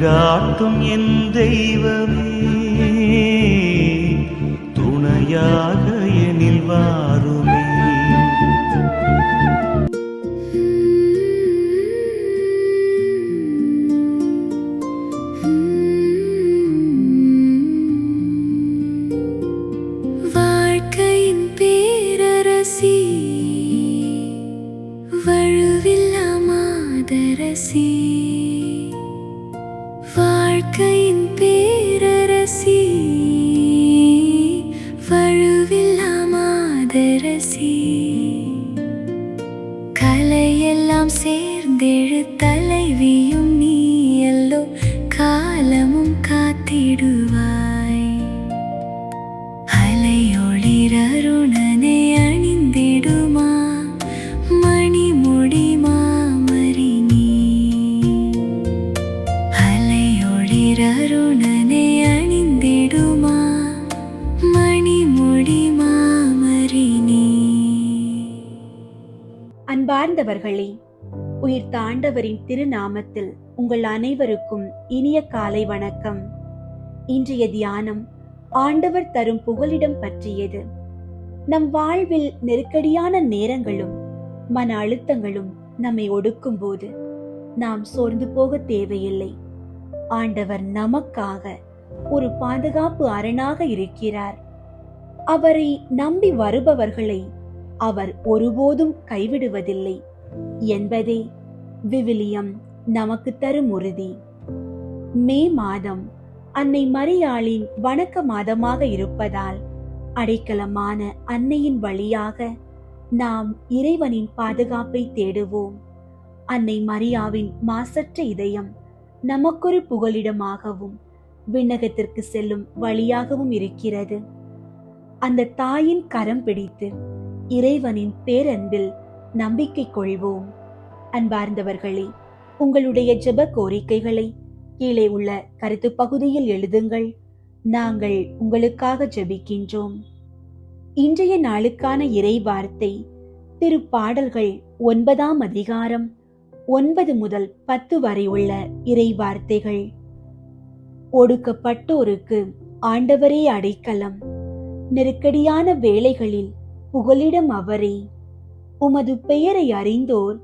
வழிகாட்டும் என் தெய்வமே, துணையாக எனில் வாருமே. வாழ்க்கையின் பேரரசி, வழுவில்லா மாதரசி. வாழ்க்கையின் பேரரசி, வழுவில்லா மாதரசி. கலையெல்லாம் சேர்ந்தெழு தலைவியும் நீ எல்லோ, காலமும் காத்திடுவாய். அலையொளிரருணனை அணிந்திடுமா மணிமுடி மாமரி நீ. அலையொளிரருணனை அணிந்திடுமா மணிமுடி மாமரி நீ. அன்பார்ந்தவர்களே, உயிர்த்த ஆண்டவரின் திருநாமத்தில் உங்கள் அனைவருக்கும் இனிய காலை வணக்கம். இன்றைய தியானம் ஆண்டவர் தரும் புகலிடம் பற்றியது. நம் வாழ்வில் நெருக்கடியான நேரங்களும் மன அழுத்தங்களும் நம்மை ஒடுக்கும் போது நாம் சோர்ந்து போக தேவையில்லை. ஆண்டவர் நமக்காக ஒரு பாதுகாப்பு அரணாக இருக்கிறார். அவரை நம்பி வருபவர்களை அவர் ஒருபோதும் கைவிடுவதில்லை என்பதே விவிலியம் நமக்கு தரும் உறுதி. மே மாதம் அன்னை மரியாளின் வணக்க மாதமாக இருப்பதால் அடைக்கலமான அன்னையின் வழியாக நாம் இறைவனின் பாதுகாப்பை தேடுவோம். அன்னை மரியாவின் மாசற்ற இதயம் நமக்கொரு புகலிடமாகவும் விண்ணகத்திற்கு செல்லும் வழியாகவும் இருக்கிறது. அந்த தாயின் கரம் பிடித்து இறைவனின் பேரன்பில் நம்பிக்கை கொள்வோம். அன்பார்ந்தவர்களே, உங்களுடைய ஜெப கோரிக்கைகளை கீழே உள்ள கருத்து பகுதியில் எழுதுங்கள். நாங்கள் உங்களுக்காக ஜெபிக்கின்றோம். இன்றைய நாளுக்கான இறை வார்த்தை திருப்பாடல்கள் 9ஆம் அதிகாரம் 9 முதல் 10 வரை உள்ள இறை வார்த்தைகள். ஒடுக்கப்பட்டோருக்கு ஆண்டவரே அடைக்கலம், நெருக்கடியான வேளைகளில் புகலிடம் அவரே. உமது பெயரை அறிந்தோர்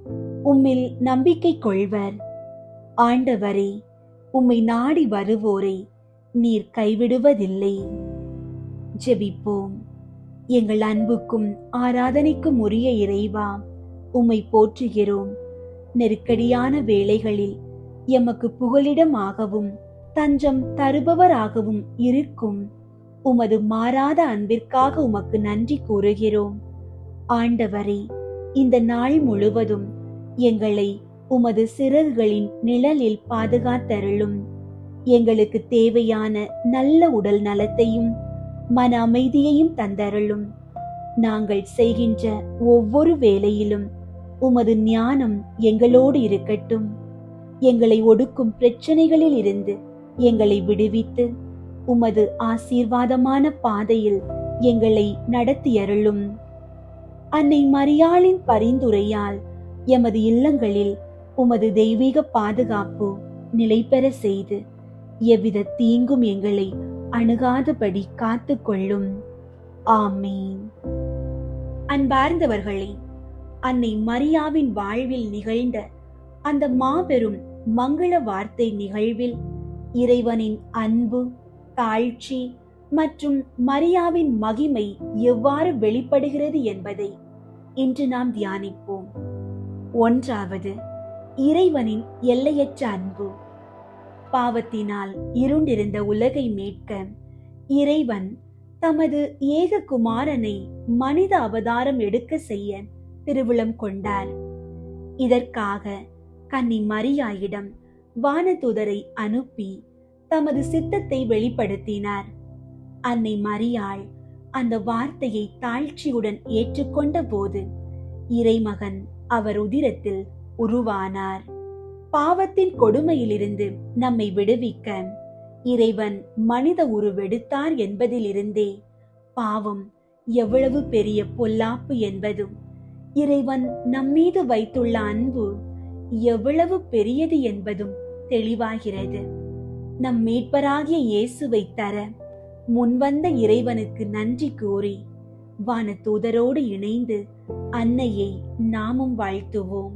உம்மில் நம்பிக்கை கொள்வர். ஆண்டவரே, உம்மை நாடி வருவோரை நீர் கைவிடுவதில்லை. ஜெபிப்போம். எங்கள் அன்புக்கும் ஆராதனைக்கும் உரிய இறைவா, உம்மை போற்றுகிறோம். நெருக்கடியான வேளைகளில் எமக்கு புகலிடமாகவும் தஞ்சம் தருபவராகவும் இருக்கும் உமது மாறாத அன்பிற்காக உமக்கு நன்றி கூறுகிறோம். ஆண்டவரே, இந்த நாள் முழுவதும் எங்களை உமது சிறகுகளின் நிழலில் பாதுகாத்தருளும். எங்களுக்கு தேவையான நல்ல உடல் நலத்தையும் மன அமைதியையும் தந்தருளும். நாங்கள் செய்கின்ற ஒவ்வொரு வேளையிலும் உமது ஞானம் எங்களோடு இருக்கட்டும். எங்களை ஒடுக்கும் பிரச்சனைகளில் இருந்து எங்களை விடுவித்து உமது ஆசீர்வாதமான பாதையில் எங்களை நடத்தியருளும். அன்னை மரியாளின் பரிந்துரையால் எமது இல்லங்களில் உமது தெய்வீக பாதுகாப்பு நிலை பெற செய்து எவ்வித தீங்கும் எங்களை அணுகாதபடி காத்து கொள்ளும். ஆமீன். அன்பார்ந்தவர்களே, அன்னை மரியாவின் வாழ்வில் நிகழ்ந்த அந்த மாபெரும் மங்கள வார்த்தை நிகழ்வில் இறைவனின் அன்பு, தாழ்ச்சி மற்றும் மரியாவின் மகிமை எவ்வாறு வெளிப்படுகிறது என்பதை இன்று நாம் தியானிப்போம். 1. இறைவனின் எல்லையற்ற அன்பு. பாவத்தினால் இருண்டிருந்த உலகை மீட்க இறைவன் தமது ஏக குமாரனை மனித அவதாரம் எடுக்க செய்ய திருவுளம் கொண்டார். இதற்காக கன்னி மரியாயிடம் வானதூதரை அனுப்பி தமது சித்தத்தை வெளிப்படுத்தினார். அன்னை மரியாள் அந்த வார்த்தையை தாழ்ச்சியுடன் ஏற்றுக்கொண்ட போது இறைமகன் அவர் உதிரத்தில் உருவானார். பாவத்தின் கொடுமையிலிருந்து நம்மை விடுவிக்க இறைவன் மனித உருவெடுத்தார் என்பதிலிருந்தே பாவம் எவ்வளவு பெரிய பொல்லாப்பு என்பதும் இறைவன் நம்மீது வைத்துள்ள அன்பு எவ்வளவு பெரியது என்பதும் தெளிவாகிறது. நம் மீட்பராகிய இயேசுவை தர முன்வந்த இறைவனுக்கு நன்றி கூறி வானதூதரோடு இணைந்து அன்னையை நாமும் வாழ்த்துவோம்.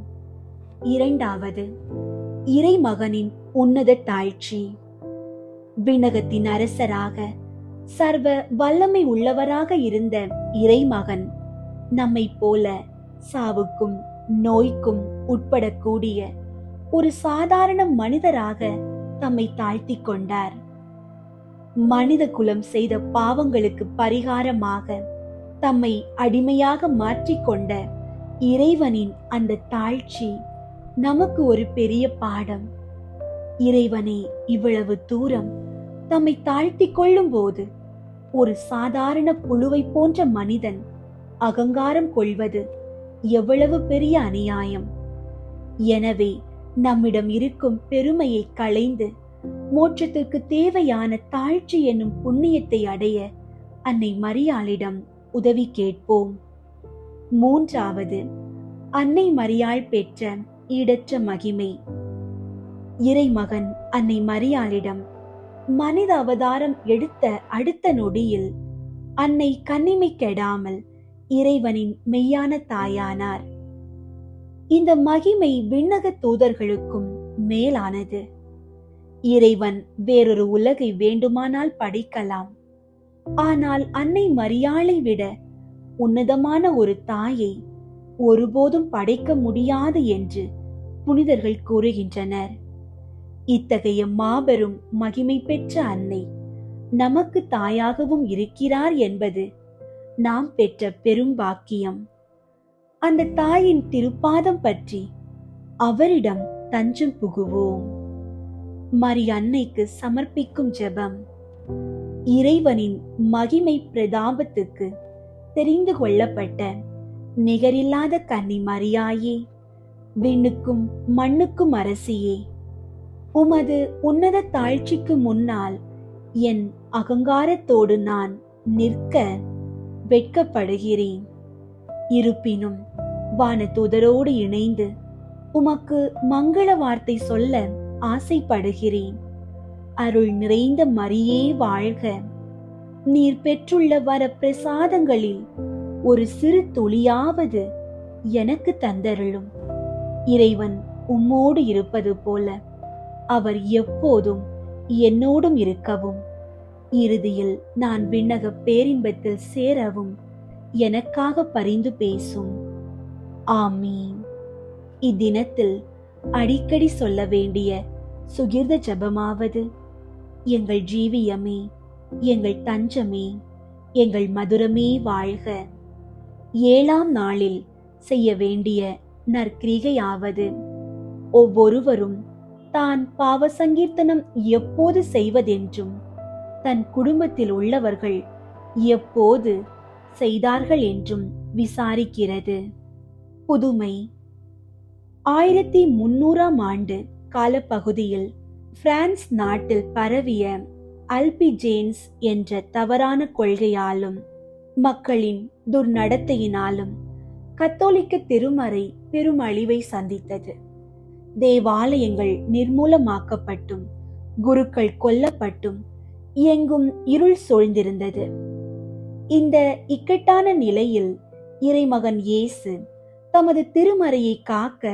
இரண்டாவது, இறைமகனின் உன்னத தாழ்ச்சி. விண்ணகத்தின் அரசராக சர்வ வல்லமை உள்ளவராக இருந்த இறைமகன் நம்மை போல சாவுக்கும் நோய்க்கும் உட்படக்கூடிய ஒரு சாதாரண மனிதராக தம்மை தாழ்த்தி கொண்டார். மனித குலம் செய்த பாவங்களுக்கு பரிகாரமாக தம்மை அடிமையாக மாற்றிக்கொண்ட இறைவனின் அந்த தாழ்ச்சி நமக்கு ஒரு பெரிய பாடம். இறைவனே இவ்வளவு தூரம் தம்மை தாழ்த்தி கொள்ளும் போது ஒரு சாதாரண புழுவை போன்ற மனிதன் அகங்காரம் கொள்வது எவ்வளவு பெரிய அநியாயம். எனவே நம்மிடம் இருக்கும் பெருமையை களைந்து மோட்சத்திற்கு தேவையான தாழ்ச்சி என்னும் புண்ணியத்தை அடைய அன்னை மரியாளிடம் உதவி கேட்போம். மூன்றாவது, அன்னை மரியாள் பெற்ற ஈடற்ற மகிமை. இறைமகன் அன்னை மரியாளிடம் மனித அவதாரம் எடுத்த அடுத்த நொடியில் அன்னை கன்னிமை கெடாமல் இறைவனின் மெய்யான தாயானார். இந்த மகிமை விண்ணக தூதர்களுக்கும் மேலானது. இறைவன் வேறொரு உலகை வேண்டுமானால் படைக்கலாம். ஆனால் அன்னை மரியாளை விட உன்னதமான ஒரு தாயை ஒருபோதும் படைக்க முடியாது என்று புனிதர்கள் கூறுகின்றனர். இத்தகைய மாபெரும் மகிமை பெற்ற அன்னை நமக்கு தாயாகவும் இருக்கிறார் என்பது நாம் பெற்ற பெரும் பாக்கியம். அந்த தாயின் திருப்பாதம் பற்றி அவரிடம் தஞ்சம் புகுவோம். மரி அன்னைக்கு சமர்ப்பிக்கும் ஜெபம். இறைவனின் மகிமை பிரதாபத்துக்கு தெரிந்து கொள்ளப்பட்ட நிகரில்லாத கன்னி மரியாயே, விண்ணுக்கும் மண்ணுக்கும் அரசியே, உமது உன்னத தாழ்ச்சிக்கு முன்னால் என் அகங்காரத்தோடு நான் நிற்க வெட்கப்படுகிறேன். இருப்பினும் வானதூதரோடு இணைந்து உமக்கு மங்கள வார்த்தை சொல்ல ஆசைப்படுகிறேன். அருள் நிறைந்த மரியே வாழ்க. நீர் பெற்றுள்ள வர பிரசாதங்களில் ஒரு சிறு துளியாவது எனக்கு தந்தருளும். இறைவன் உம்மோடு இருப்பது போல அவர் எப்போதும் என்னோடும் இருக்கவும், இறுதியில் நான் விண்ணக பேரின்பத்தில் சேரவும் எனக்காக பரிந்து பேசும். ஆமீன். இத்தினத்தில் அடிக்கடி சொல்ல வேண்டிய சுகிர்த ஜபமாவது: எங்கள் ஜீவியமே, எங்கள் தஞ்சமே, எங்கள் மதுரமே வாழ்க. 7ஆம் நாளில் செய்ய வேண்டிய நற்கிரிகையாவது: ஒவ்வொருவரும் தான் பாவ சங்கீர்த்தனம் எப்போது செய்வதென்றும் தன் குடும்பத்தில் உள்ளவர்கள் எப்போது செய்தார்கள் என்றும் விசாரிக்கிறது. புதுமை. 1300ஆம் ஆண்டு காலப்பகுதியில் பிரான்ஸ் நாட்டில் பரவிய அல்பிஜேன்ஸ் என்ற தவறான கொள்கையாலும் மக்களின் துர்நடத்தையினாலும் கத்தோலிக்க திருமறை பெரும் அழிவை சந்தித்தது. தேவாலயங்கள் நிர்மூலமாக்கப்பட்டும் குருக்கள் கொல்லப்பட்டும் எங்கும் இருள் சூழ்ந்திருந்தது. இந்த இக்கட்டான நிலையில் இறைமகன் இயேசு தமது திருமறையை காக்க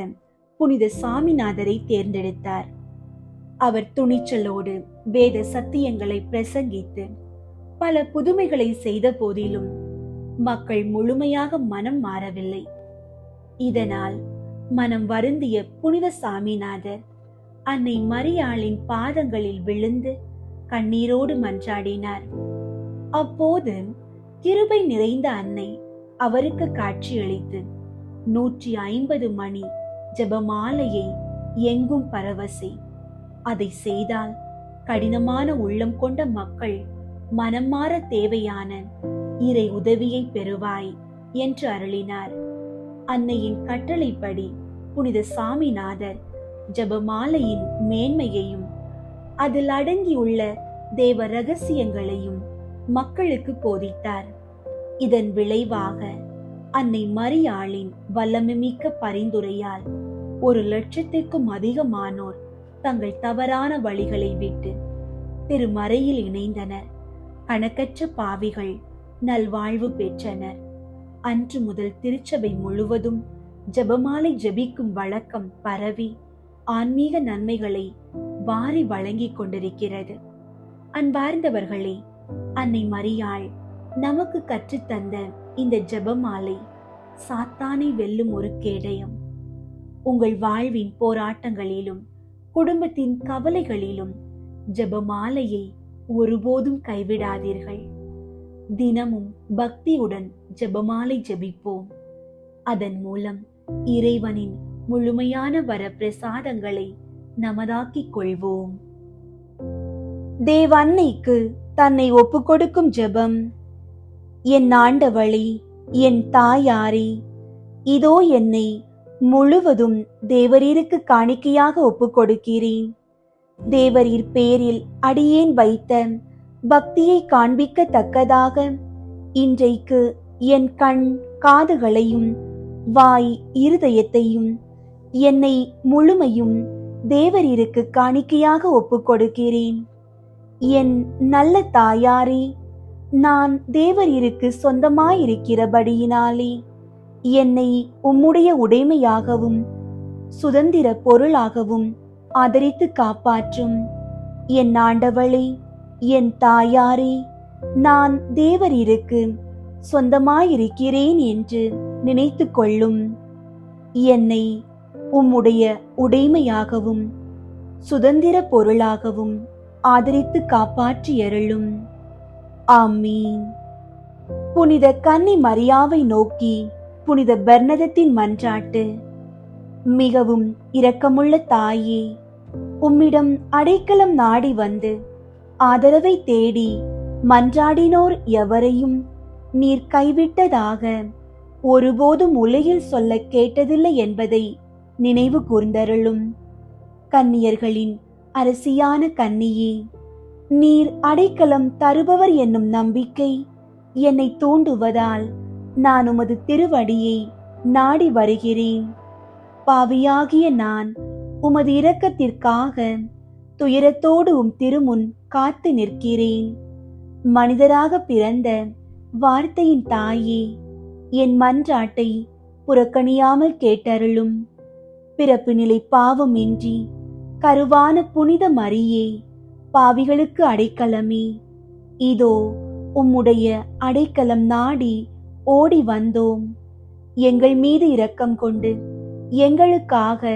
புனித சாமிநாதரை தேர்ந்தெடுத்தார். அவர் துணிச்சலோடு வேத சத்தியங்களை பிரசங்கித்து பல புதுமைகளை செய்த போதிலும் மக்கள் முழுமையாக மனம் மாறவில்லை. இதனால் மனம் வருந்திய புனித சாமிநாதர் அன்னை மரியாளின் பாதங்களில் விழுந்து கண்ணீரோடு மன்றாடினார். அப்போது கிருபை நிறைந்த அன்னை அவருக்கு காட்சியளித்து 150 மணி ஜெபமாலையை எங்கும் பரவசை. அதை செய்தால் கடினமான உள்ளம் கொண்ட மக்கள் மனம் மாற தேவையான இறை உதவியை பெறுவாய் என்று அருளினார். அன்னையின் கட்டளைப்படி புனித சாமிநாதர் ஜெபமாலையின் மேன்மையையும் அதில் அடங்கியுள்ள தேவ ரகசியங்களையும் மக்களுக்கு போதித்தார். இதன் விளைவாக அன்னை மரியாளின் வல்லமைமிக்க பரிந்துரையால் 1,00,000க்கும் அதிகமானோர் தங்கள் தவறான வழிகளை விட்டு திருமறையில் இணைந்தனர். கணக்கற்ற பாவிகள் நல்வாழ்வு பெற்றனர். அன்று முதல் திருச்சபை முழுவதும் ஜெபமாலை ஜெபிக்கும் வழக்கம் பரவி ஆன்மீக நன்மைகளை வாரி வழங்கிக் கொண்டிருக்கிறது. அன்பார்ந்தவர்களே, அன்னை மரியாள் நமக்கு கற்றுத்தந்த இந்த ஜெபமாலை சாத்தானை வெல்லும் ஒரு கேடயம். உங்கள் வாழ்வின் போராட்டங்களிலும் குடும்பத்தின் கவலைகளிலும் ஜெபமாலையை ஒருபோதும் கைவிடாதீர்கள். தினமும் பக்தியுடன் ஜெபமாலை ஜெபிப்போம். அதன் மூலம் இறைவனின் முழுமையான வரப்பிரசாதங்களை நமதாக்கிக் கொள்வோம். தேவன்னைக்கு தன்னை ஒப்புக்கொடுக்கும் ஜெபம். என் ஆண்டவளே, என் தாயாரே, இதோ என்னை முழுவதும் தேவரீருக்கு காணிக்கையாக ஒப்புக்கொடுக்கிறேன். தேவரீர் பேரில் அடியேன் வைத்த பக்தியை காண்பிக்கத்தக்கதாக இன்றைக்கு என் கண் காதுகளையும் வாய் இருதயத்தையும் என்னை முழுமையும் தேவரீருக்கு காணிக்கையாக ஒப்புக்கொடுக்கிறேன். என் நல்ல தாயாரே, நான் தேவரீருக்கு சொந்தமாயிருக்கிறபடியினாலே என்னை உம்முடைய உடைமையாகவும் சுதந்திர பொருளாகவும் ஆதரித்து காப்பாற்றும். என் ஆண்டவளே, என் தாயாரே, நான் தேவரீருக்கு சொந்தமாயிருக்கிறேன் என்று நினைத்து கொள்ளும். என்னை உம்முடைய உடைமையாகவும் சுதந்திர பொருளாகவும் ஆதரித்து காப்பாற்றியருளும். ஆமீன். புனித கன்னி மரியாவை நோக்கி புனித பெர்னதத்தின் மன்றாட்டு. மிகவும் இரக்கமுள்ள தாயே, உம்மிடம் அடைக்கலம் நாடி வந்து ஆதரவை தேடி மன்றாடினோர் எவரையும் நீர் கைவிட்டதாக ஒருபோதும் உலகில் சொல்ல கேட்டதில்லை என்பதை நினைவு கூர்ந்தருளும். கன்னியர்களின் அரசியான கன்னியே, நீர் அடைக்கலம் தருபவர் என்னும் நம்பிக்கை என்னை தூண்டுவதால் நான் உமது திருவடியை நாடி வருகிறேன். பாவியாகிய நான் உமது இரக்கத்திற்காக துயரத்தோடு உம் திருமுன் காத்து நிற்கிறேன். மனிதராக பிறந்த வார்த்தையின் தாயே, என் மன்றாட்டை புறக்கணியாமல் கேட்டருளும். பிறப்பு நிலை பாவமின்றி கருவான புனித மரியே, பாவிகளுக்கு அடைக்கலமே, இதோ உம்முடைய அடைக்கலம் நாடி ஓடி வந்தோம். எங்கள் மீது இரக்கம் கொண்டு எங்களுக்காக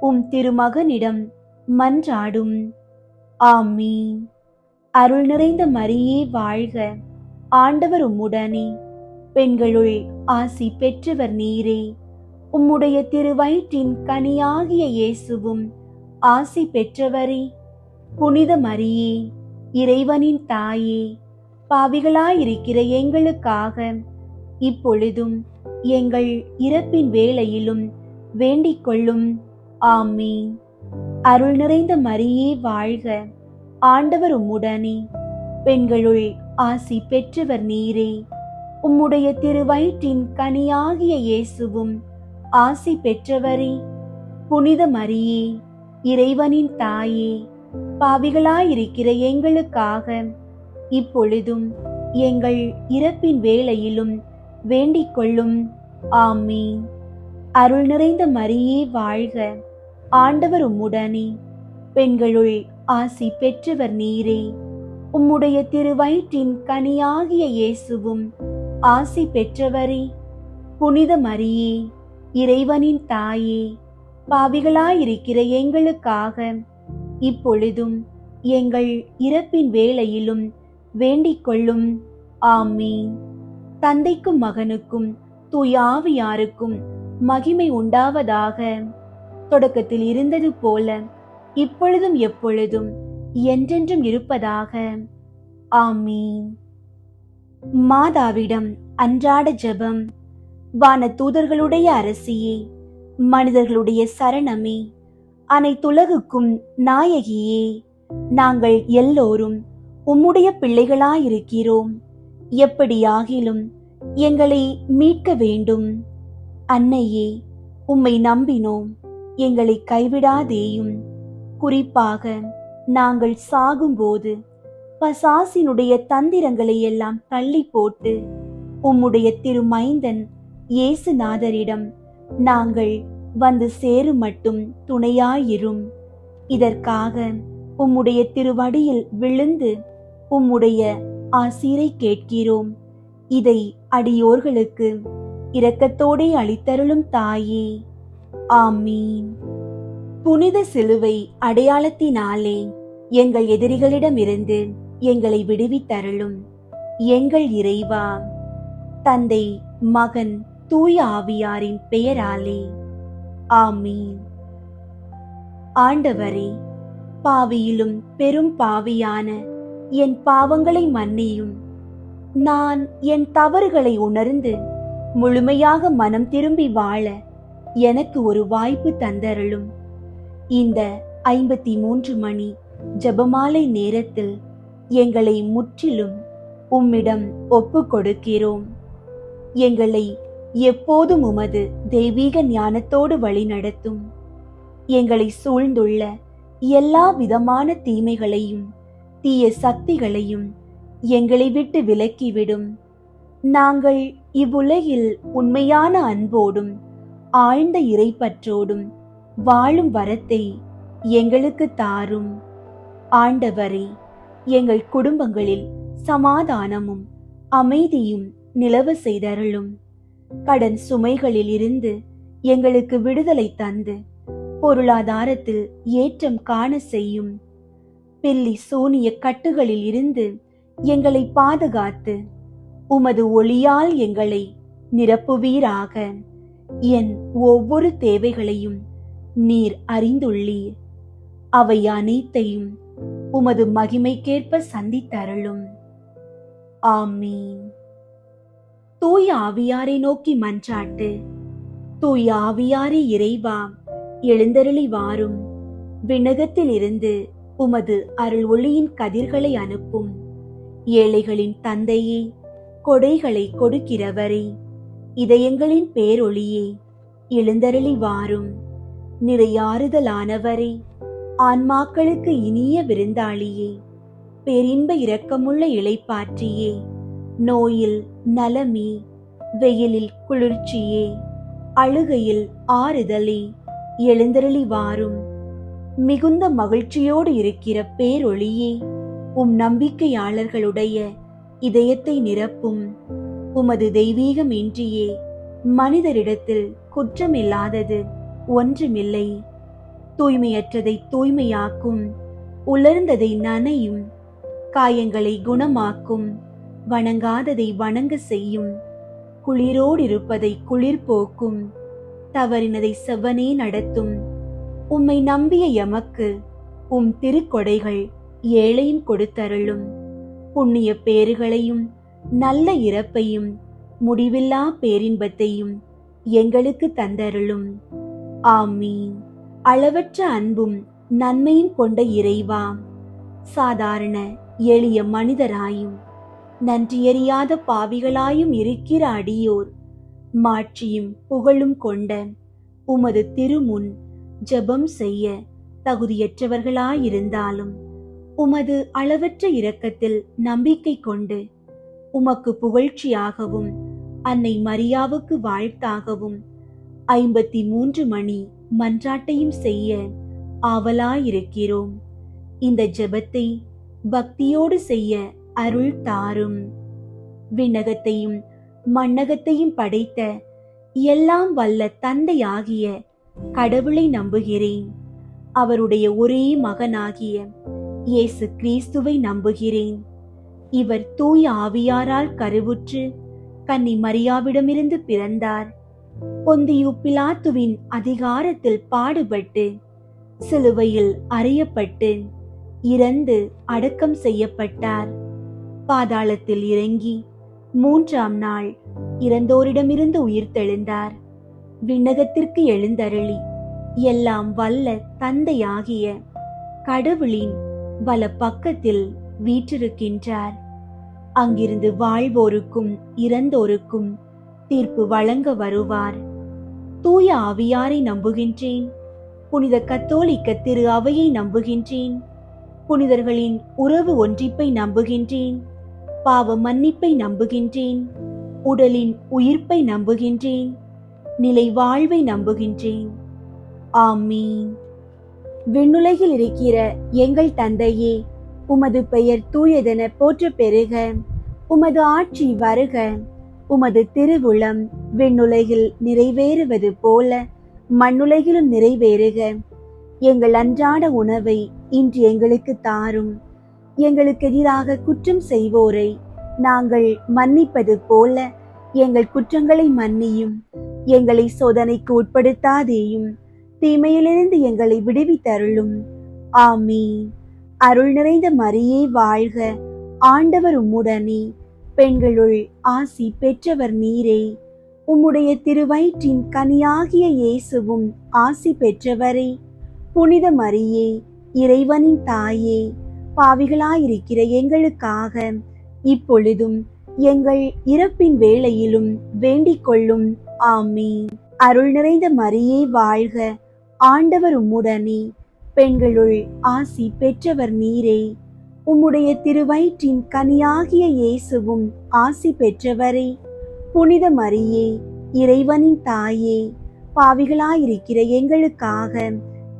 உம் திருமகனிடம் மன்றாடும். ஆமீன். அருள் நிறைந்த மரியே வாழ்க, ஆண்டவர் உம்முடனே, பெண்களுள் ஆசி பெற்றவர் நீரே. உம்முடைய திருவயிற்றின் கனியாகிய இயேசுவும் ஆசி பெற்றவரே. புனித மரியே, இறைவனின் தாயே, பாவிகளாயிருக்கிற எங்களுக்காக இப்பொழுதும் எங்கள் இறப்பின் வேளையிலும் வேண்டிக் கொள்ளும். ஆமீன். அருள் நிறைந்த மரியே வாழ்க, ஆண்டவர் உம்முடனே, பெண்களுள் ஆசி பெற்றவர் நீரே. உம்முடைய திருவயிற்றின் கனியாகிய இயேசுவும் ஆசி பெற்றவரே. புனித மரியே, இறைவனின் தாயே, பாவிகளாயிருக்கிற எங்களுக்காக இப்பொழுதும் எங்கள் இறப்பின் வேளையிலும் வேண்டிக் கொள்ளும். ஆமீன். அருள் நிறைந்த மரியே வாழ்க, ஆண்டவர் உம்முடனே, பெண்களுள் ஆசி பெற்றவர் நீரே. உம்முடைய திருவயிற்றின் கனியாகிய இயேசுவும் ஆசி பெற்றவரே. புனித மரியே, இறைவனின் தாயே, பாவிகளாயிருக்கிற எங்களுக்காக இப்பொழுதும் எங்கள் இறப்பின் வேளையிலும் வேண்டிக் கொள்ளும். ஆமீன். தந்தைக்கும் மகனுக்கும் தூய ஆவியாருக்கும் மகிமை உண்டாவதாக. தொடக்கத்தில் இருந்தது போல இப்பொழுதும் எப்பொழுதும் என்றென்றும் இருப்பதாக. ஆமீன். மாதாவிடம் அன்றாட ஜெபம். வான தூதர்களுடைய அரசியே, மனிதர்களுடைய சரணமே, அனைத்துலகுக்கும் நாயகியே, நாங்கள் எல்லோரும் உம்முடைய பிள்ளைகளாயிருக்கிறோம். எப்படியாகிலும் எங்களை மீட்க வேண்டும். அன்னையே, உம்மை நம்பினோம், எங்களை கைவிடாதேயும். குறிப்பாக நாங்கள் சாகும்போது பசாசினுடைய தந்திரங்களை எல்லாம் தள்ளி போட்டு உம்முடைய திருமைந்தன் இயேசுநாதரிடம் நாங்கள் வந்து சேரும் மட்டும் துணையாயிரும். இதற்காக உம்முடைய திருவடியில் விழுந்து உம்முடைய ஆசீரை கேட்கிறோம். இதை அடியோர்களுக்கு இரக்கத்தோடே அளித்தருளும் தாயே. ஆமீன். புனித சிலுவை அடையாளத்தினாலே எங்கள் எதிரிகளிடமிருந்து எங்களை விடுவித்தருளும் எங்கள் இறைவா. தந்தை, மகன், தூய ஆவியாரின் பெயராலே ஆமீன். ஆண்டவரே, பாவியிலும் பெரும் பாவியான என் பாவங்களை மன்னியும். நான் என் தவறுகளை உணர்ந்து முழுமையாக மனம் திரும்பி வாழ எனக்கு ஒரு வாய்ப்பு தந்தருளும். இந்த 53 மணி ஜெபமாலை நேரத்தில் எங்களை முற்றிலும் உம்மிடம் ஒப்பு கொடுக்கிறோம். எங்களை எப்போதும் உமது தெய்வீக ஞானத்தோடு வழி நடத்தும். எங்களை சூழ்ந்துள்ள எல்லா விதமான தீமைகளையும் தீய சக்திகளையும் எங்களை விட்டு விலக்கிவிடும். நாங்கள் இவ்வுலகில் உண்மையான அன்போடும் ஆழ்ந்த இறைப்பற்றோடும் வாழும் வரத்தை எங்களுக்கு தாரும். ஆண்டவரே, எங்கள் குடும்பங்களில் சமாதானமும் அமைதியும் நிலவ செய்தருளும். கடன் சுமைகளில் இருந்து எங்களுக்கு விடுதலை தந்து பொருளாதாரத்தில் ஏற்றம் காண செய்யும். பில்லி சூனிய கட்டுகளில் இருந்து எங்களை பாதுகாத்து உமது ஒளியால் எங்களை நிரப்புவீராக. என் ஒவ்வொரு தேவைகளையும் நீர் அறிந்துள்ளீர். அவை அனைத்தையும் உமது மகிமைக்கேற்ப சந்தித்தருளும். ஆமீன். தூய ஆவியாரை நோக்கி மன்றாட்டு. தூய ஆவியாரே இறைவா, எழுந்தருளி வாரும். விண்ணகத்தில் இருந்து உமது அருள் ஒளியின் கதிர்களை அனுப்பும். ஏழைகளின் தந்தையே, கொடைகளை கொடுக்கிறவரே, இதயங்களின் பேரொளியே, எழுந்தருளி வாரும். நிறையாறுதலானவரே, ஆன்மாக்களுக்கு இனிய விருந்தாளியே, பேரின்ப இரக்கமுள்ள இளைப்பாற்றியே, நோயில் நலமே, வெயிலில் குளிர்ச்சியே, அழுகையில் ஆறுதலே, எழுந்தருளி வாரும். மிகுந்த மகிழ்ச்சியோடு இருக்கிற பேரொளியே, உம் நம்பிக்கையாளர்களுடைய இதயத்தை நிரப்பும். உமது தெய்வீகம் இன்றியே மனிதரிடத்தில் குற்றமில்லாதது ஒன்றுமில்லை. தூய்மையற்றதை தூய்மையாக்கும், உலர்ந்ததை நனையும், காயங்களை குணமாக்கும், வணங்காததை வணங்க செய்யும், குளிரோடு இருப்பதை குளிர் போக்கும், தவறினதை செவ்வனே நடத்தும். உம்மை நம்பிய எமக்கு உம் திருக்கொடைகள் ஏழையும் கொடுத்தருளும். புண்ணிய பேறுகளையும் நல்ல இறப்பையும் முடிவில்லா பேரின்பத்தையும் எங்களுக்கு தந்தருளும். ஆமீன். அளவற்ற அன்பும் நன்மையும் கொண்ட இறைவா, சாதாரண எளிய மனிதராயும் நன்றியறியாத பாவிகளாயும் இருக்கிற அடியோர் மாட்சியும் புகழும் கொண்ட உமது திருமுன் ஜெபம் செய்ய தகுதியற்றவர்களாயிருந்தாலும் உமது அளவற்ற இரக்கத்தில் நம்பிக்கை கொண்டு உமக்கு புகழ்ச்சியாகவும் அன்னை மரியாவுக்கு வாழ்த்தாகவும் 53 மணி மன்றாட்டையும் செய்ய ஆவலாயிருக்கிறோம். இந்த ஜெபத்தை பக்தியோடு செய்ய அருள் தாரும். விண்ணகத்தையும் மண்ணகத்தையும் படைத்த எல்லாம் வல்ல தந்தையாகிய கடவுளை நம்புகிறேன். அவருடைய ஒரே மகனாகிய இயேசு கிறிஸ்துவை நம்புகிறேன். இவர் தூய ஆவியாரால் கருவுற்று கன்னி மரியாவிடமிருந்து பிறந்தார். பொந்தியு பிலாத்துவின் அதிகாரத்தில் பாடுபட்டு சிலுவையில் அறையப்பட்டு இறந்து அடக்கம் செய்யப்பட்டார். பாதாளத்தில் இறங்கி 3ஆம் நாள் இறந்தோரிடமிருந்து உயிர்த்தெழுந்தார். விண்ணகத்திற்கு எழுந்தருளி எல்லாம் வல்ல தந்தையாகிய கடவுளின் வல பக்கத்தில் வீற்றிருக்கின்றார். அங்கிருந்து வாழ்வோருக்கும் இறந்தோருக்கும் தீர்ப்பு வழங்க வருவார். தூய ஆவியாரை நம்புகின்றேன். புனித கத்தோலிக்க திரு அவையை நம்புகின்றேன். புனிதர்களின் உறவு ஒன்றிப்பை நம்புகின்றேன். பாவ மன்னிப்பை நம்புகின்றேன். உடலின் உயிர்ப்பை நம்புகின்றேன். நிலை வாழ்வை நம்புகின்றேன். ஆமீன். விண்ணுலகில் இருக்கிற எங்கள் தந்தையே, உமது பெயர் தூயதென போற்றப் பெறுக. உமது ஆட்சி வருக. உமது திருவுளம் விண்ணுலகில் நிறைவேறுவது போல மண்ணுலகிலும் நிறைவேறுக. எங்கள் அன்றாட உணவை இன்று எங்களுக்கு தாரும். எங்களுக்கு எதிராக குற்றம் செய்வோரை நாங்கள் மன்னிப்பது போல எங்கள் குற்றங்களை மன்னியும். எங்களை சோதனைக்கு உட்படுத்தாதேயும், தீமையிலிருந்து எங்களை விடுவித்தருளும். ஆமீன். அருள் நிறைந்த மரியே வாழ்க. ஆண்டவர் உம்முடனே, பெண்களுள் ஆசி பெற்றவர் நீரே. உம்முடைய திருவயிற்றின் கனியாகிய இயேசுவும் ஆசி பெற்றவரே. புனித மரியே, இறைவனின் தாயே, பாவிகளாயிருக்கிற எங்களுக்காக இப்பொழுதும் எங்கள் இறப்பின் வேளையிலும் வேண்டிக் கொள்ளும். ஆமீன். அருள் நிறைந்த மரியே வாழ்க. ஆண்டவர் உம்முடனே, பெண்களுள் ஆசி பெற்றவர் நீரே. உம்முடைய திருவயிற்றின் கனியாகிய இயேசுவும் ஆசி பெற்றவரே. புனித மரியே, இறைவனின் தாயே, பாவிகளாயிருக்கிற எங்களுக்காக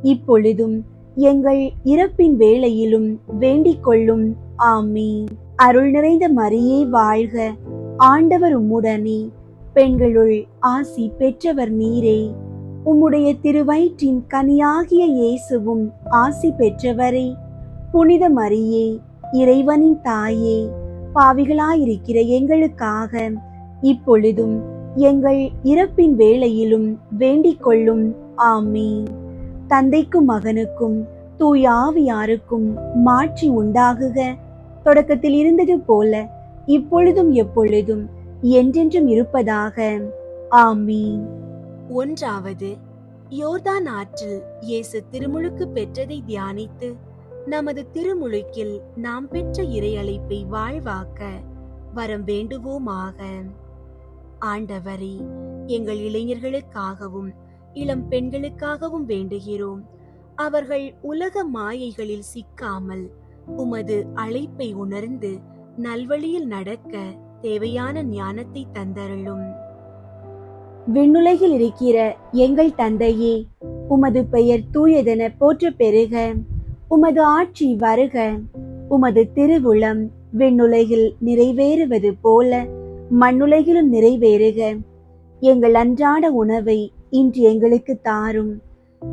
இப்பொழுதும் எங்கள் இறப்பின் வேளையிலும் வேண்டிக் கொள்ளும். ஆமீன். அருள் நிறைந்த மரியே வாழ்க. ஆண்டவர் உம்முடனே, பெண்களுள் ஆசி பெற்றவர் நீரே. உம்முடைய திருவயிற்றின் கனியாகிய இயேசுவும் ஆசி பெற்றவரே. புனித மரியே, இறைவனின் தாயே, பாவிகளாயிருக்கிற எங்களுக்காக இப்பொழுதும் எங்கள் இறப்பின் வேளையிலும் வேண்டிக் கொள்ளும். ஆமீன். தந்தைக்கும் மகனுக்கும் தூய ஆவியாருக்கும் மாட்சி உண்டாகுக. தொடக்கத்தில் இருந்தது போல இப்பொழுதும் எப்பொழுதும் என்றென்றும் இருப்பதாக. ஆமீன். ஒன்றாவது, யோர்தான் ஆற்றில் இயேசு திருமுழுக்கு பெற்றதை தியானித்து நமது திருமுழுக்கில் நாம் பெற்ற இறையழைப்பை வாழ்வாக்க வரம் வேண்டுவோமாக. ஆண்டவரே, எங்கள் இளைஞர்களுக்காகவும் இளம் பெண்களுக்காகவும் வேண்டுகிறோம். அவர்கள் உலக மாயைகளில் சிக்காமல் உமது அழைப்பை உணர்ந்து நல்வழியில் நடக்க தேவையான ஞானத்தை தந்தருளும். விண்ணுலகில் இருக்கிற எங்கள் தந்தையே, உமது பெயர் தூயதென போற்றப் பெறுக. உமது ஆட்சி வருக. உமது திருவுளம் விண்ணுலகில் நிறைவேறுவது போல மண்ணுலகிலும் நிறைவேறுக. எங்கள் அன்றாட உணவை இன்று எங்களுக்கு தாரும்.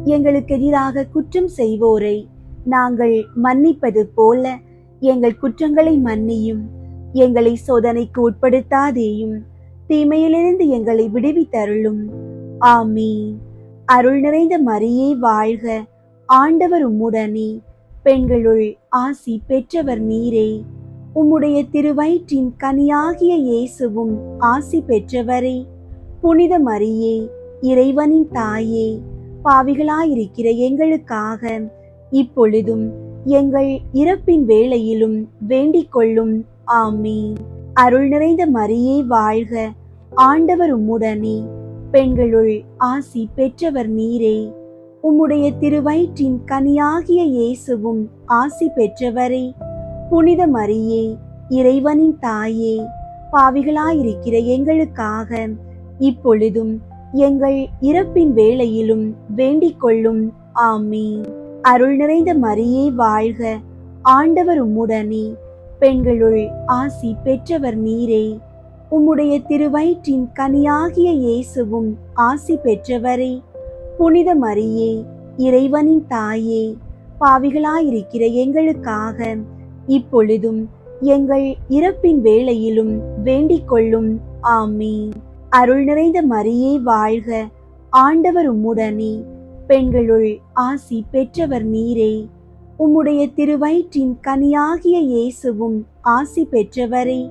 எங்களுக்கு எதிராக குற்றம் செய்வோரை நாங்கள் மன்னிப்பது போல எங்கள் குற்றங்களை மன்னியும். எங்களை சோதனைக்கு உட்படுத்தாதேயும், தீமையிலிருந்து எங்களை விடுவித்தருளும். ஆமீன். அருள் நிறைந்த மரியே வாழ்க. ஆண்டவர் உம்முடனே, பெண்களுள் ஆசி பெற்றவர் நீரே. உம்முடைய திருவயிற்றின் கனியாகிய இயேசுவும் ஆசி பெற்றவரே. புனித மரியே, இறைவனின் தாயே, பாவிகளாயிருக்கிற எங்களுக்காக இப்பொழுதும் எங்கள் இறப்பின் வேளையிலும் வேண்டிக் கொள்ளும். ஆமீன். அருள் நிறைந்த மரியே வாழ்க. ஆண்டவர் உம்முடனே, பெண்களுள் ஆசி பெற்றவர் நீரே. உம்முடைய திருவயிற்றின் கனியாகிய இயேசுவும் ஆசி பெற்றவரே. புனித மரியே, இறைவனின் தாயே, பாவிகளாயிருக்கிற எங்களுக்காக இப்பொழுதும் எங்கள் இறப்பின் வேளையிலும் வேண்டிக் கொள்ளும். ஆமீன். அருள் நிறைந்த மரியே வாழ்க. ஆண்டவர் உம்முடனே, பெண்களுள் ஆசி பெற்றவர் நீரே. உம்முடைய திருவயிற்றின் கனியாகிய இயேசுவும் ஆசி பெற்றவரே. புனித மரியே, இறைவனின் தாயே, பாவிகளாயிருக்கிற எங்களுக்காக இப்பொழுதும் எங்கள் இறப்பின் வேளையிலும் வேண்டிக் கொள்ளும். ஆமீன். அருள் நிறைந்த மரியே வாழ்க. ஆண்டவர் உம்முடனே, பெண்களுள் ஆசி பெற்றவர் நீரே. உம்முடைய திருவயிற்றின் கனியாகிய இயேசுவும் ஆசி பெற்றவரே.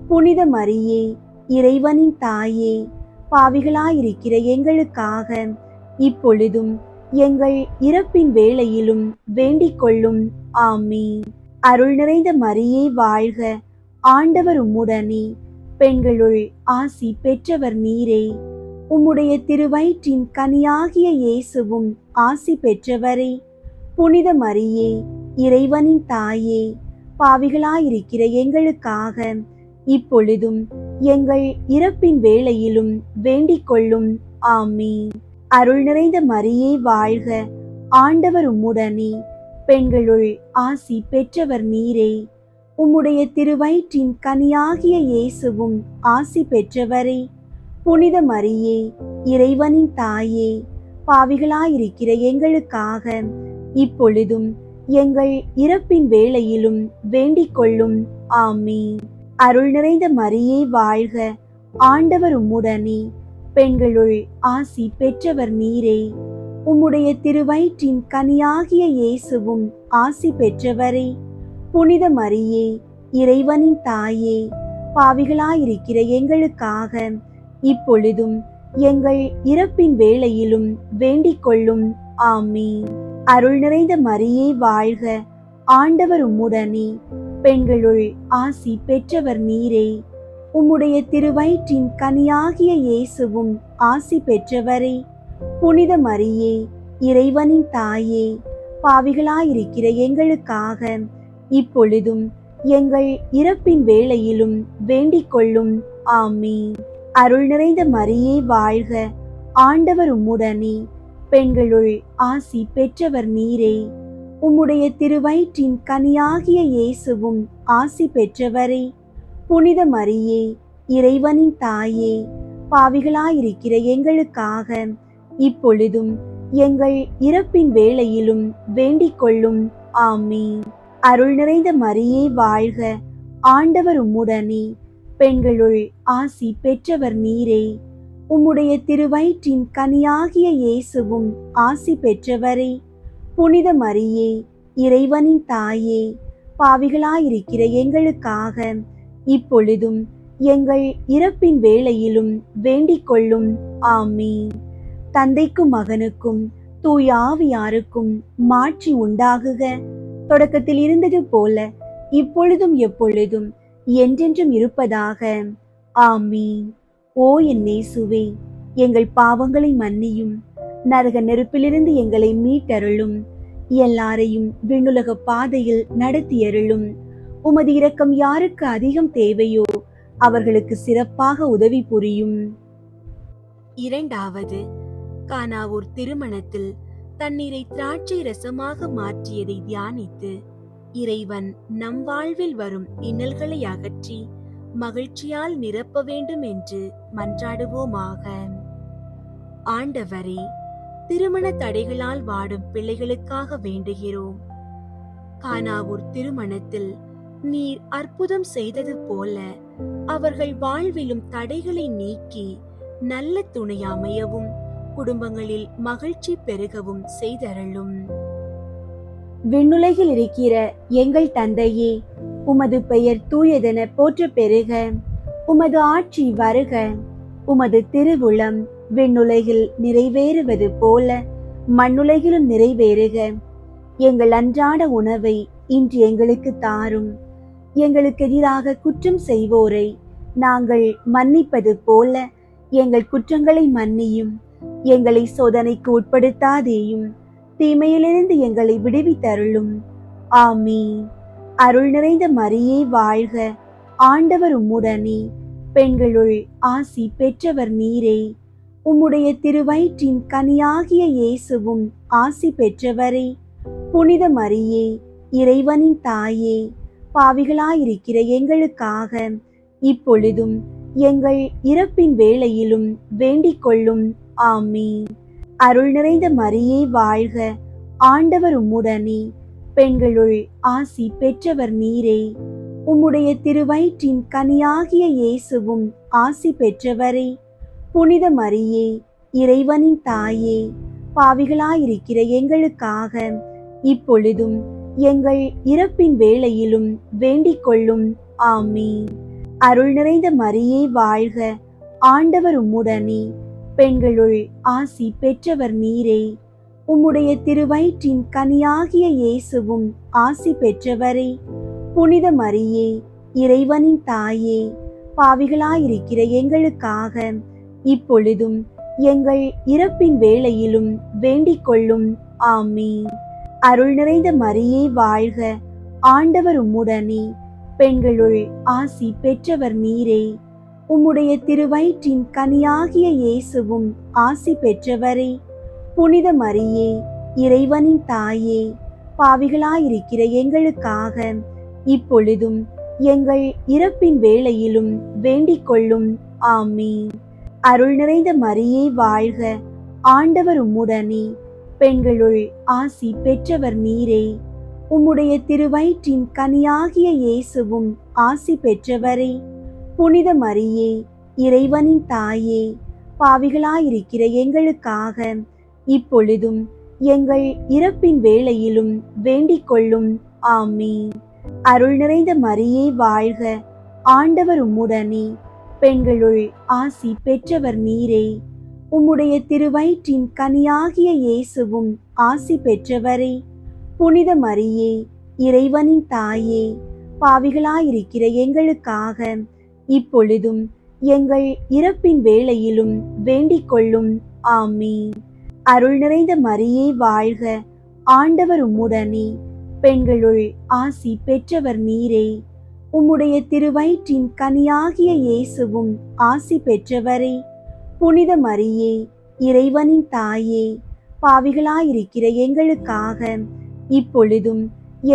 புனித மரியே, இறைவனின் தாயே, பாவிகளாயிருக்கிற எங்களுக்காக இப்பொழுதும் எங்கள் இறப்பின் வேளையிலும் வேண்டிக் கொள்ளும். ஆமீன். அருள் நிறைந்த மரியே வாழ்க. ஆண்டவர் உம்முடனே, பெண்களுள் ஆசி பெற்றவர் நீரே. உம்முடைய திருவயிற்றின் கனியாகிய இயேசுவும் ஆசி பெற்றவரே. புனித மரியே, இறைவனின் தாயே, பாவிகளாயிருக்கிற எங்களுக்காக இப்பொழுதும் எங்கள் இறப்பின் வேளையிலும் வேண்டிக் கொள்ளும். ஆமீன். அருள் நிறைந்த மரியே வாழ்க, ஆண்டவர் உம்முடனே, பெண்களுள் ஆசி பெற்றவர் நீரே. உம்முடைய திருவயிற்றின் கனியாகிய இயேசுவும் ஆசி பெற்றவரே. புனித மரியே, இறைவனின் தாயே, பாவிகளாயிருக்கிற எங்களுக்காக இப்பொழுதும் எங்கள் இறப்பின் வேளையிலும் வேண்டிக் கொள்ளும். ஆமீன். அருள் நிறைந்த மரியே வாழ்க, ஆண்டவர் உம்முடனே, பெண்களுள் ஆசி பெற்றவர் நீரே. உம்முடைய திருவயிற்றின் கனியாகிய இயேசுவும் ஆசி பெற்றவரே. புனித மரியே, இறைவனின் தாயே, பாவிகளாயிருக்கிற எங்களுக்காக இப்பொழுதும் எங்கள் இறப்பின் வேளையிலும் வேண்டிக் கொள்ளும். ஆமீன். அருள் நிறைந்த மரியே வாழ்க, ஆண்டவர் உம்முடனே, பெண்களுள் ஆசி பெற்றவர் நீரே. உம்முடைய திருவயிற்றின் கனியாகிய இயேசுவும் ஆசி பெற்றவரே. புனித மரியே, இறைவனின் தாயே, பாவிகளாயிருக்கிற எங்களுக்காக இப்பொழுதும் எங்கள் இறப்பின் வேளையிலும் வேண்டிக் கொள்ளும். ஆமீன். அருள் நிறைந்த மரியே வாழ்க, ஆண்டவர் உம்முடனே, பெண்களுள் ஆசி பெற்றவர் நீரே. உம்முடைய திருவயிற்றின் கனியாகிய இயேசுவும் ஆசி பெற்றவரே. புனித மரியே, இறைவனின் தாயே, பாவிகளாயிருக்கிற எங்களுக்காக இப்பொழுதும் எங்கள் இறப்பின் வேளையிலும் வேண்டிக் கொள்ளும். ஆமீன். அருள் நிறைந்த மரியே வாழ்க, ஆண்டவர் உம்முடனே, பெண்களுள் ஆசி பெற்றவர் நீரே. உம்முடைய திருவயிற்றின் கனியாகிய இயேசுவும் ஆசி பெற்றவரே. புனித மரியே, இறைவனின் தாயே, பாவிகளாயிருக்கிற எங்களுக்காக இப்பொழுதும் எங்கள் இறப்பின் வேளையிலும் வேண்டிக் கொள்ளும். ஆமீன். தந்தைக்கும் மகனுக்கும் தூய ஆவியாருக்கும் மாட்சி உண்டாகுக. தொடக்கத்தில் இருந்தது போல இப்பொழுதும் எப்பொழுதும் என்றென்றும் இருப்பதாக. ஆமீன். ஓ என் இயேசுவே, எங்கள் பாவங்களை மன்னியும், நரக நெருப்பிலிருந்து எங்களை மீட்டருளும், எல்லாரையும் விண்ணுலக பாதையில் நடத்தியருளும். உமது இரக்கம் யாருக்கு அதிகம் தேவையோ அவர்களுக்கு சிறப்பாக உதவி புரியும். இரண்டாவது, கானாவூர் திருமணத்தில் தண்ணீரை திராட்சை ரசமாக மாற்றியதை தியானித்து இறைவன் நம் வாழ்வில் வரும் இன்னல்களை அகற்றி மகிழ்ச்சியால் நிரப்ப வேண்டும் என்று மன்றாடுவோமாக. ஆண்டவரே, திருமண தடைகளால் வாடும் பிள்ளைகளுக்காக வேண்டுகிறோம். கானாவூர் திருமணத்தில் நீர் அற்புதம் செய்தது போல அவர்கள் வாழ்விலும் தடைகளை நீக்கி நல்ல துணை அமையவும் குடும்பங்களில் மகிழ்ச்சி பெருகவும் செய்தருளும். விண்ணுலகில் இருக்கிற எங்கள் தந்தையே, உமது பெயர் தூயதென போற்ற பெருக. உமது ஆட்சி வருக. உமது திருவுளம் விண்ணுலகில் நிறைவேறுவது போல மண்ணுலகிலும் நிறைவேறுக. எங்கள் அன்றாட உணவை இன்று எங்களுக்கு தாரும். எங்களுக்கு எதிராக குற்றம் செய்வோரை நாங்கள் மன்னிப்பது போல எங்கள் குற்றங்களை மன்னியும். எங்களை சோதனைக்கு உட்படுத்தாதேயும், தீமையிலிருந்து எங்களை விடுவித்தருளும். ஆமீன். அருள் நிறைந்த மரியே வாழ்க, ஆண்டவர் உம்முடனே, பெண்களுள் ஆசி பெற்றவர் நீரே. உம்முடைய திருவயிற்றின் கனியாகிய இயேசுவும் ஆசி பெற்றவரே. புனித மரியே, இறைவனின் தாயே, பாவிகளாயிருக்கிற எங்களுக்காக இப்பொழுதும் எங்கள் இறப்பின் வேளையிலும் வேண்டிக் கொள்ளும். ஆமீன். அருள் நிறைந்த மரியே வாழ்க, ஆண்டவர் உம்முடனே, பெண்களுள் ஆசி பெற்றவர் நீரே. உம்முடைய திருவயிற்றின் கனியாகிய இயேசுவும் ஆசி பெற்றவரே. புனித மரியே, இறைவனின் தாயே, பாவிகளாயிருக்கிற எங்களுக்காக இப்பொழுதும் எங்கள் இறப்பின் வேளையிலும் வேண்டிக் கொள்ளும். ஆமீன். அருள் நிறைந்த மரியே வாழ்க, ஆண்டவர் உம்முடனே, பெண்களுள் ஆசி பெற்றவர் நீரே. உம்முடைய திருவயிற்றின் கனியாகிய இயேசுவும் ஆசி பெற்றவரே. புனித மரியே, இறைவனின் தாயே, பாவிகளாயிருக்கிற எங்களுக்காக இப்பொழுதும் எங்கள் இறப்பின் வேளையிலும் வேண்டிக் கொள்ளும். ஆமீன். அருள் நிறைந்த மரியே வாழ்க, ஆண்டவர் உம்முடனே, பெண்களுள் ஆசி பெற்றவர் நீரே. உம்முடைய திருவயிற்றின் கனியாகிய இயேசுவும் ஆசி பெற்றவரே. புனித மரியே, இறைவனின் தாயே, பாவிகளாயிருக்கிற எங்களுக்காக இப்பொழுதும் எங்கள் இறப்பின் வேளையிலும் வேண்டிக் கொள்ளும். ஆமீன். அருள் நிறைந்த மரியே வாழ்க, ஆண்டவர் உம்முடனே, பெண்களுள் ஆசி பெற்றவர் நீரே. உம்முடைய திருவயிற்றின் கனியாகிய இயேசுவும் ஆசி பெற்றவரே. புனித மரியே, இறைவனின் தாயே, பாவிகளாயிருக்கிற எங்களுக்காக இப்பொழுதும் எங்கள் இறப்பின் வேளையிலும் வேண்டிக் கொள்ளும். ஆமீன். அருள் நிறைந்த மரியே வாழ்க, ஆண்டவர் உம்முடனே, பெண்களுள் ஆசி பெற்றவர் நீரே. உம்முடைய திருவயிற்றின் கனியாகிய இயேசுவும் ஆசி பெற்றவரே. புனித மரியே, இறைவனின் தாயே, பாவிகளாயிருக்கிற எங்களுக்காக இப்பொழுதும் எங்கள் இறப்பின் வேளையிலும் வேண்டிக் கொள்ளும். ஆமீன். அருள் நிறைந்த மரியே வாழ்க, ஆண்டவர் உம்முடனே, பெண்களுள் ஆசி பெற்றவர் நீரே. உம்முடைய திருவயிற்றின் கனியாகிய இயேசுவும் ஆசி பெற்றவரே. புனித மரியே, இறைவனின் தாயே, பாவிகளாயிருக்கிற எங்களுக்காக இப்பொழுதும்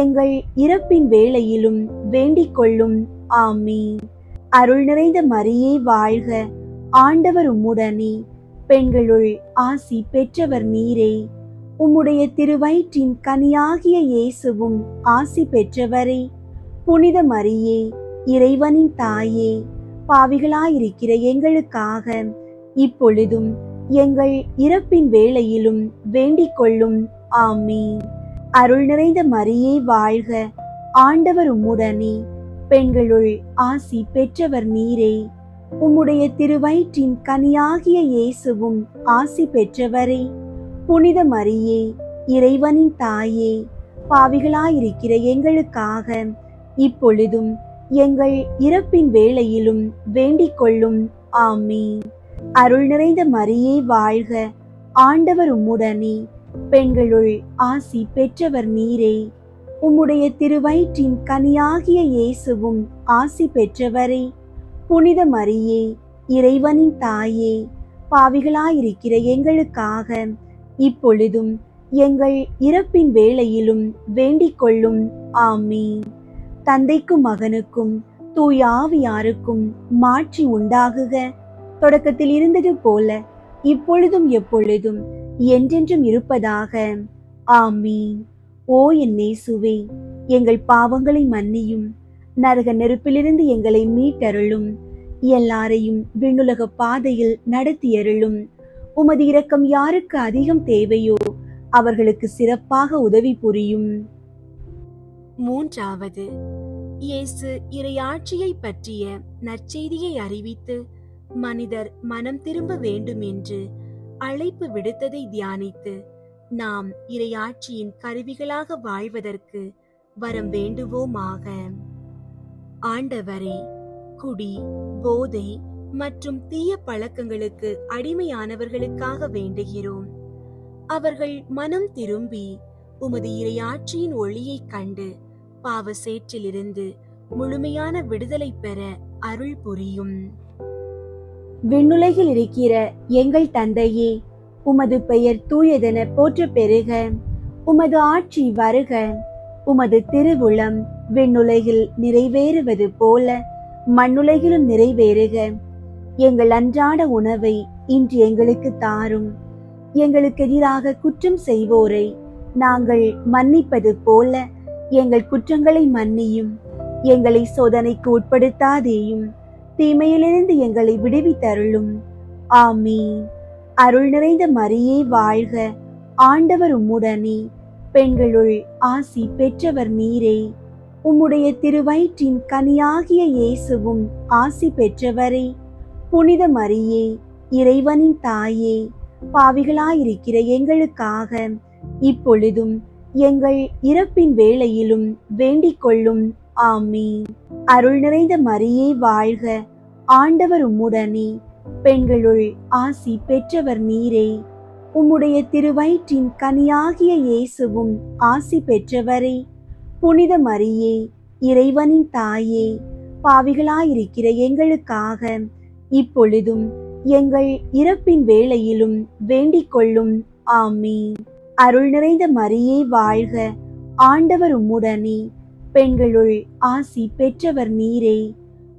எங்கள் இறப்பின் வேளையிலும் வேண்டிக் கொள்ளும். ஆமீன். அருள் நிறைந்த மரியே வாழ்க, ஆண்டவர் உம்முடனே, பெண்களுள் ஆசி பெற்றவர் நீரே. உம்முடைய திருவயிற்றின் கனியாகிய இயேசுவும் ஆசி பெற்றவரே. புனித மரியே, இறைவனின் தாயே, பாவிகளாயிருக்கிற எங்களுக்காக இப்பொழுதும் எங்கள் இறப்பின் வேளையிலும் வேண்டிக் கொள்ளும். ஆமீன். அருள் நிறைந்த மரியே வாழ்க, ஆண்டவர் உம்முடனே, பெண்களுள் ஆசி பெற்றவர் நீரே. உம்முடைய திருவயிற்றின் கனியாகிய இயேசுவும் ஆசி பெற்றவரே. புனித மரியே, இறைவனின் தாயே, பாவிகளாயிருக்கிற எங்களுக்காக இப்பொழுதும் எங்கள் இறப்பின் வேளையிலும் வேண்டிக் கொள்ளும். ஆமீன். அருள் நிறைந்த மரியே வாழ்க, ஆண்டவர் உம்முடனே, பெண்களுள் ஆசி பெற்றவர் நீரே. உம்முடைய திருவயிற்றின் கனியாகிய இயேசுவும் ஆசி பெற்றவரே. புனித மரியே, இறைவனின் தாயே, பாவிகளாயிருக்கிற எங்களுக்காக இப்பொழுதும் எங்கள் இறப்பின் வேளையிலும் வேண்டிக் கொள்ளும். ஆமீன். தந்தைக்கும் மகனுக்கும் தூய ஆவியாருக்கும் மாட்சி உண்டாகுக. தொடக்கத்தில் இருந்தது போல இப்பொழுதும் எப்பொழுதும் என்றென்றும் இருப்பதாக. ஆமீன். ஓ என் இயேசுவே, எங்கள் பாவங்களை மன்னியும், நரக நெருப்பிலிருந்து எங்களை மீட்டருளும், எல்லாரையும் விண்ணுலக பாதையில் நடத்தியருளும். உமது இரக்கம் யாருக்கு அதிகம் தேவையோ அவர்களுக்கு சிறப்பாக உதவி புரியும். மூன்றாவது, இயேசு இறையாட்சியை பற்றிய நற்செய்தியை அறிவித்து மனிதர் மனம் திரும்ப வேண்டும் என்று அழைப்பு விடுத்ததை தியானித்து நாம் இறையாட்சியின் கருவிகளாக வாழ்வதற்கு வரம் வேண்டுவோமாக. ஆண்டவரே, குடி, போதை மற்றும் தீய பழக்கங்களுக்கு அடிமையானவர்களுக்காக வேண்டுகிறோம். அவர்கள் மனம் திரும்பி உமது இறையாட்சியின் ஒளியை கண்டு பாவ சேற்றிலிருந்து முழுமையான விடுதலை பெற அருள் புரியும். விண்ணுலகில் இருக்கிற எங்கள் தந்தையே, உமது பெயர் தூயதென போற்ற பெறுக. உமது ஆட்சி வருக. உமது திருவுளம் விண்ணுலகில் நிறைவேறுவது போல மண்ணுலகிலும் நிறைவேறுக. எங்கள் அன்றாட உணவை இன்று எங்களுக்கு தாரும். எங்களுக்கு எதிராக குற்றம் செய்வோரை நாங்கள் மன்னிப்பது போல எங்கள் குற்றங்களை மன்னியும். எங்களை சோதனைக்கு உட்படுத்தாதேயும், தீமையிலிருந்து எங்களை விடுவித்தருளும். ஆமீன். அருள் நிறைந்த மரியே வாழ்க, ஆண்டவர் உம்முடனே, பெண்களுள் ஆசி பெற்றவர் நீரே. உம்முடைய திருவயிற்றின் கனியாகிய இயேசுவும் ஆசி பெற்றவரே. புனித மரியே, இறைவனின் தாயே, பாவிகளாயிருக்கிற எங்களுக்காக இப்பொழுதும் எங்கள் இறப்பின் வேளையிலும் வேண்டிக் கொள்ளும். ஆமீன். அருள் நிறைந்த மரியே வாழ்க, ஆண்டவர் உம்முடனே, பெண்களுள் ஆசி பெற்றவர் நீரே. உம்முடைய திருவயிற்றின் கனியாகிய இயேசுவும் ஆசி பெற்றவரே. புனித மரியே, இறைவனின் தாயே, பாவிகளாயிருக்கிற எங்களுக்காக இப்பொழுதும் எங்கள் இறப்பின் வேளையிலும் வேண்டிக் கொள்ளும். ஆமீன். அருள் நிறைந்த மரியே வாழ்க, ஆண்டவர் உம்முடனே, பெண்களுள் ஆசி பெற்றவர் நீரே.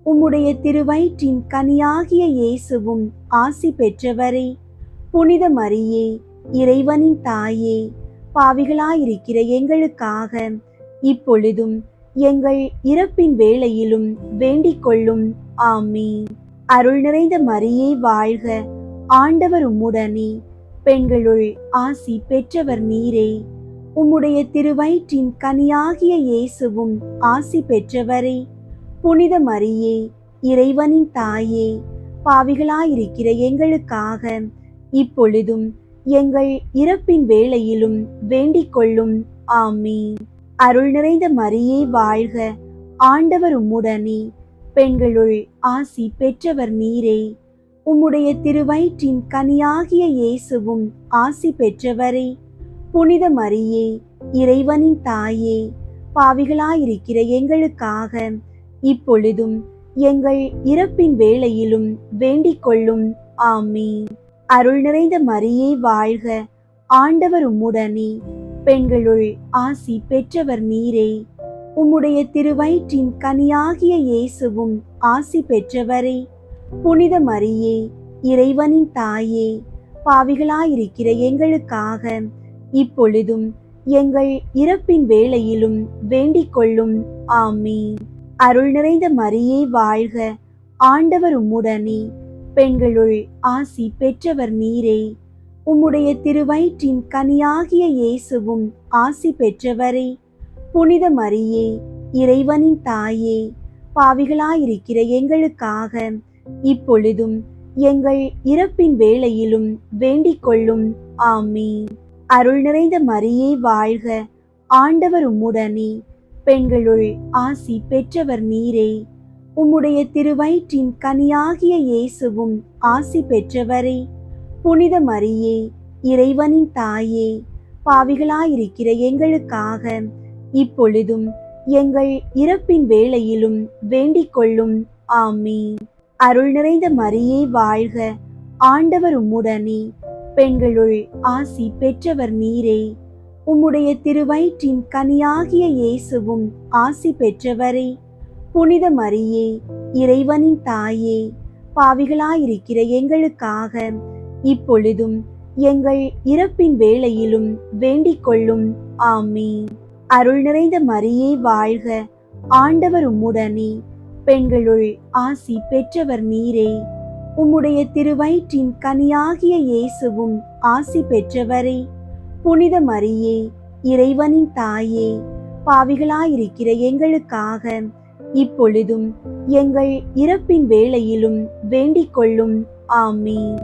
உம்முடைய திருவயிற்றின் கனியாகிய இயேசுவும் ஆசி பெற்றவரே. புனித மரியே, இறைவனின் தாயே, பாவிகளாயிருக்கிற எங்களுக்காக இப்பொழுதும் எங்கள் இறப்பின் வேளையிலும் வேண்டிக் கொள்ளும். ஆமீன். அருள் நிறைந்த மரியே வாழ்க, ஆண்டவர் உம்முடனே, பெண்களுள் ஆசி பெற்றவர் நீரே. உம்முடைய திருவயிற்றின் கனியாகிய இயேசுவும் ஆசி பெற்றவரே. புனித மரியே, இறைவனின் தாயே, பாவிகளாயிருக்கிற எங்களுக்காக இப்பொழுதும் எங்கள் இறப்பின் வேளையிலும் வேண்டிக் கொள்ளும். ஆமீன். அருள் நிறைந்த மரியே வாழ்க, ஆண்டவர் உம்முடனே, பெண்களுள் ஆசி பெற்றவர் நீரே. உம்முடைய திருவயிற்றின் கனியாகிய இயேசுவும் ஆசி பெற்றவரே. புனித மரியே, இறைவனின் தாயே, பாவிகளாயிருக்கிற எங்களுக்காக இப்பொழுதும் எங்கள் இறப்பின் வேளையிலும் வேண்டிக் கொள்ளும். ஆமீன். அருள் நிறைந்த மரியே வாழ்க, ஆண்டவர் உம்முடனே, பெண்களுள் ஆசி பெற்றவர் நீரே. உம்முடைய திருவயிற்றின் கனியாகிய இயேசுவும் ஆசி பெற்றவரே. புனித மரியே, இறைவனின் தாயே, பாவிகளாயிருக்கிற எங்களுக்காக இப்பொழுதும் எங்கள் இறப்பின் வேளையிலும் வேண்டிக் கொள்ளும். ஆமீன். அருள் நிறைந்த மரியே வாழ்க, ஆண்டவர் உம்முடனே, பெண்களுள் ஆசி பெற்றவர் நீரே. உம்முடைய திருவயிற்றின் கனியாகிய இயேசுவும் ஆசி பெற்றவரே. புனித மரியே, இறைவனின் தாயே, பாவிகளாயிருக்கிற எங்களுக்காக இப்பொழுதும் எங்கள் இறப்பின் வேளையிலும் வேண்டிக் கொள்ளும். ஆமீன். அருள் நிறைந்த மரியே வாழ்க, ஆண்டவர் உம்முடனே, பெண்களுள் ஆசி பெற்றவர் நீரே. உம்முடைய திருவயிற்றின் கனியாகிய இயேசுவும் ஆசி பெற்றவரே. புனித மரியே, இறைவனின் தாயே, பாவிகளாயிருக்கிற எங்களுக்காக இப்பொழுதும் எங்கள் இறப்பின் வேளையிலும் வேண்டிக் கொள்ளும். ஆமீன். அருள் நிறைந்த மரியே வாழ்க, ஆண்டவர் உம்முடனே, பெண்களுள் ஆசி பெற்றவர் நீரே. உம்முடைய திருவயிற்றின் கனியாகிய இயேசுவும் ஆசி பெற்றவரே. புனித மரியே, இறைவனின் தாயே, பாவிகளாயிருக்கிற எங்களுக்காக இப்பொழுதும் எங்கள் இறப்பின் வேளையிலும் வேண்டிக் கொள்ளும். ஆமீன். அருள் நிறைந்த மரியே வாழ்க, ஆண்டவர் உம்முடனே, பெண்களுள் ஆசி பெற்றவர் நீரே. உம்முடைய திருவயிற்றின் கனியாகிய இயேசுவும் ஆசி பெற்றவரே. புனித மரியே, இறைவனின் தாயே, பாவிகளாயிருக்கிற எங்களுக்காக இப்பொழுதும் எங்கள் இறப்பின் வேளையிலும் வேண்டிக் கொள்ளும். ஆமீன்.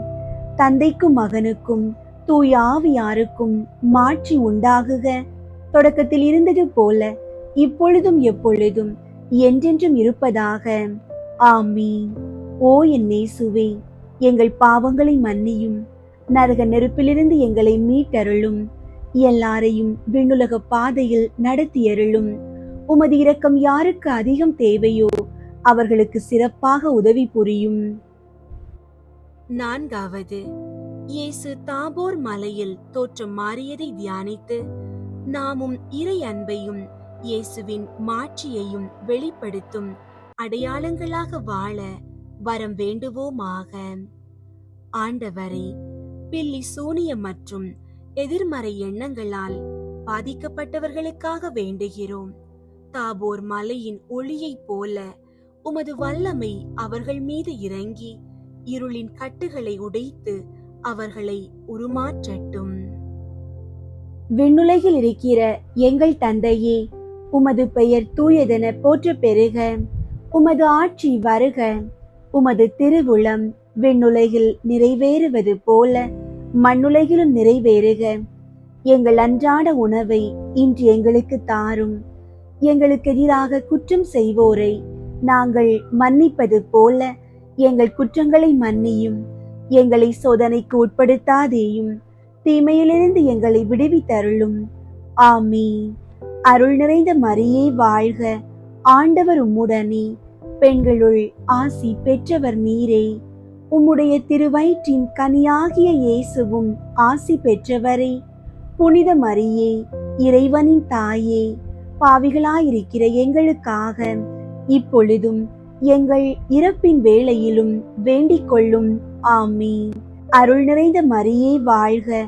தந்தைக்கும் மகனுக்கும் தூய ஆவியாருக்கும் மாட்சி உண்டாகுக. தொடக்கத்தில் இருந்தது போல இப்பொழுதும் எப்பொழுதும் என்றென்றும் இருப்பதாக. ஆமீன். ஓ என் இயேசுவே, எங்கள் பாவங்களை மன்னியும், நரக நெருப்பிலிருந்து எங்களை மீட்டருளும், எல்லாரையும் விண்ணுலக பாதையில் நடத்தியருளும். உமது இரக்கம் யாருக்கு அதிகம் தேவையோ அவர்களுக்கு சிறப்பாக உதவி புரியும். நான்காவது, இயேசு தாபோர் மலையில் தோற்றம் மாறியதை தியானித்து நாமும் இறை அன்பையும் இயேசுவின் மாட்சியையும் வெளிப்படுத்தும் அடையாளங்களாக வாழ வரம் வேண்டுவோமாக. ஆண்டவரே, பில்லி சூனியம் மற்றும் எதிர்மறை எண்ணங்களால் பாதிக்கப்பட்டவர்களுக்காக வேண்டுகிறோம். தாபோர் மலையின் ஒளியைப் போல உமது வல்லமை அவர்கள் மீது இறங்கி இருளின் கட்டுகளை உடைத்து அவர்களை உருமாற்றட்டும். விண்ணுலகில் இருக்கிற எங்கள் தந்தையே, உமது பெயர் தூயதென போற்ற பெறுக. உமது ஆட்சி வருக. உமது திருவுளம் விண்ணுலகில் நிறைவேறுவது போல மண்ணுலகிலும் நிறைவேறுக. எங்கள் அன்றாட உணவை இன்று எங்களுக்கு தாரும். எங்களுக்கு எதிராக குற்றம் செய்வோரை நாங்கள் மன்னிப்பது போல எங்கள் குற்றங்களை மன்னியும். எங்களை சோதனைக்கு உட்படுத்தாதேயும், தீமையிலிருந்து எங்களை விடுவித்தருளும். ஆமீன். அருள் நிறைந்த மரியே வாழ்க, ஆண்டவர் உம்முடனே, பெண்களுள் ஆசி பெற்றவர் நீரே. உம்முடைய திருவயிற்றின் கனியாகிய இயேசுவும் ஆசி பெற்றவரே. புனித மரியே, இறைவனின் தாயே, பாவிகளாயிருக்கிற எங்களுக்காக இப்பொழுதும் எங்கள் இறப்பின் வேளையிலும் வேண்டிக் கொள்ளும். ஆமீன். அருள் நிறைந்த மரியே வாழ்க,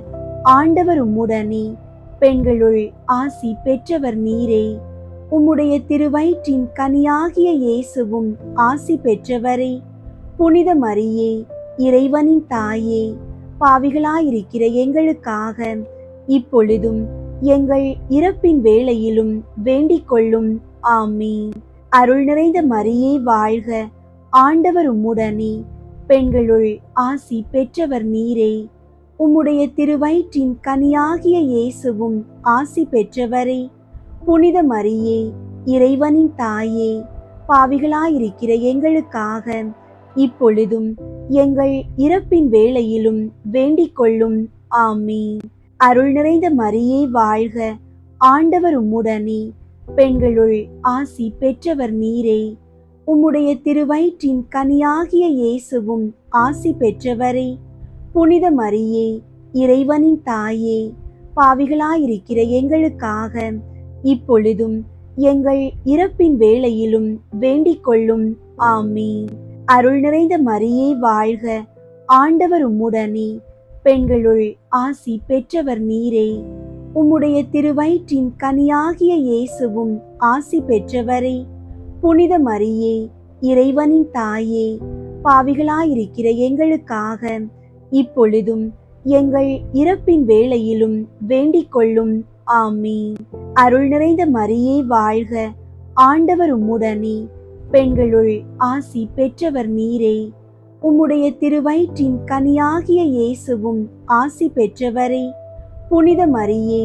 ஆண்டவர் உம்முடனே, பெண்களுள் ஆசி பெற்றவர் நீரே. உம்முடைய திருவயிற்றின் கனியாகிய இயேசுவும் ஆசி பெற்றவரே. புனித மரியே, இறைவனின் தாயே, பாவிகளாயிருக்கிற எங்களுக்காக இப்பொழுதும் எங்கள் இறப்பின் வேளையிலும் வேண்டிக் கொள்ளும். ஆமீன். அருள் நிறைந்த மரியே வாழ்க, ஆண்டவர் உம்முடனே, பெண்களுள் ஆசி பெற்றவர் நீரே. உம்முடைய திருவயிற்றின் கனியாகிய இயேசுவும் ஆசி பெற்றவரே. புனித மரியே, இறைவனின் தாயே, பாவிகளாயிருக்கிற எங்களுக்காக இப்பொழுதும் எங்கள் இறப்பின் வேளையிலும் வேண்டிக் கொள்ளும். ஆமீன். அருள் நிறைந்த மரியே வாழ்க, ஆண்டவர் உம்முடனே, பெண்களுள் ஆசி பெற்றவர் நீரே. உம்முடைய திருவயிற்றின் கனியாகிய இயேசுவும் ஆசி பெற்றவரே. புனித மரியே, இறைவனின் தாயே, பாவிகளாயிருக்கிற எங்களுக்காக இப்பொழுதும் எங்கள் இறப்பின் வேளையிலும் வேண்டிக் கொள்ளும். ஆமீன். அருள் நிறைந்த மரியே வாழ்க, ஆண்டவர் உம்முடனே, பெண்களுள் ஆசி பெற்றவர் நீரே. உம்முடைய திருவயிற்றின் கனியாகிய இயேசுவும் ஆசி பெற்றவரே. புனித மரியே, இறைவனின் தாயே, பாவிகளாயிருக்கிற எங்களுக்காக இப்பொழுதும் எங்கள் இறப்பின் வேளையிலும் வேண்டிக் கொள்ளும். ஆமீன். அருள் நிறைந்த மரியே வாழ்க, ஆண்டவர் உம்முடனே, பெண்களுள் ஆசி பெற்றவர் நீரே. உம்முடைய திருவயிற்றின் கனியாகிய இயேசுவும் ஆசி பெற்றவரே. புனித மரியே,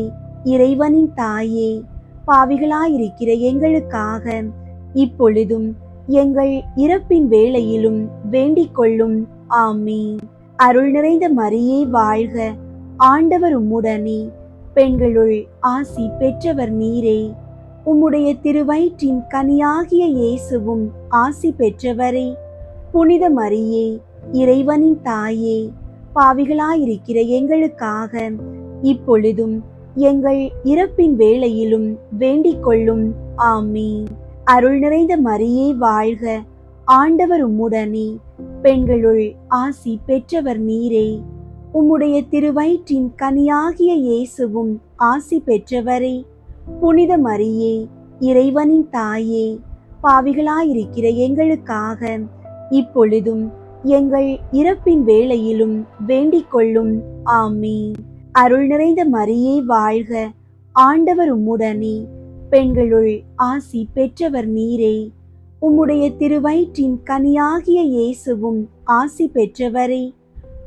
இறைவனின் தாயே, பாவிகளாயிருக்கிற எங்களுக்காக இப்பொழுதும் எங்கள் இறப்பின் வேளையிலும் வேண்டிக் கொள்ளும். ஆமீன். அருள் நிறைந்த மரியே வாழ்க, ஆண்டவர் உம்முடனே, பெண்களுள் ஆசி பெற்றவர் நீரே. உம்முடைய திருவயிற்றின் கனியாகிய இயேசுவும் ஆசி பெற்றவரே. புனித மரியே, இறைவனின் தாயே, பாவிகளாயிருக்கிற எங்களுக்காக இப்பொழுதும் எங்கள் இறப்பின் வேளையிலும் வேண்டிக் கொள்ளும். ஆமீன். அருள் நிறைந்த மரியே வாழ்க, ஆண்டவர் உம்முடனே, பெண்களுள் ஆசி பெற்றவர் நீரே. உம்முடைய திருவயிற்றின் கனியாகிய இயேசுவும் ஆசி பெற்றவரே. புனித மரியே, இறைவனின் தாயே, பாவிகளாயிருக்கிற எங்களுக்காக இப்பொழுதும் எங்கள் இறப்பின் வேளையிலும் வேண்டிக் கொள்ளும். ஆமீன். அருள் நிறைந்த மரியே வாழ்க, ஆண்டவர் உம்முடனே, பெண்களுள் ஆசி பெற்றவர் நீரே. உம்முடைய திருவயிற்றின் கனியாகிய இயேசுவும் ஆசி பெற்றவரே.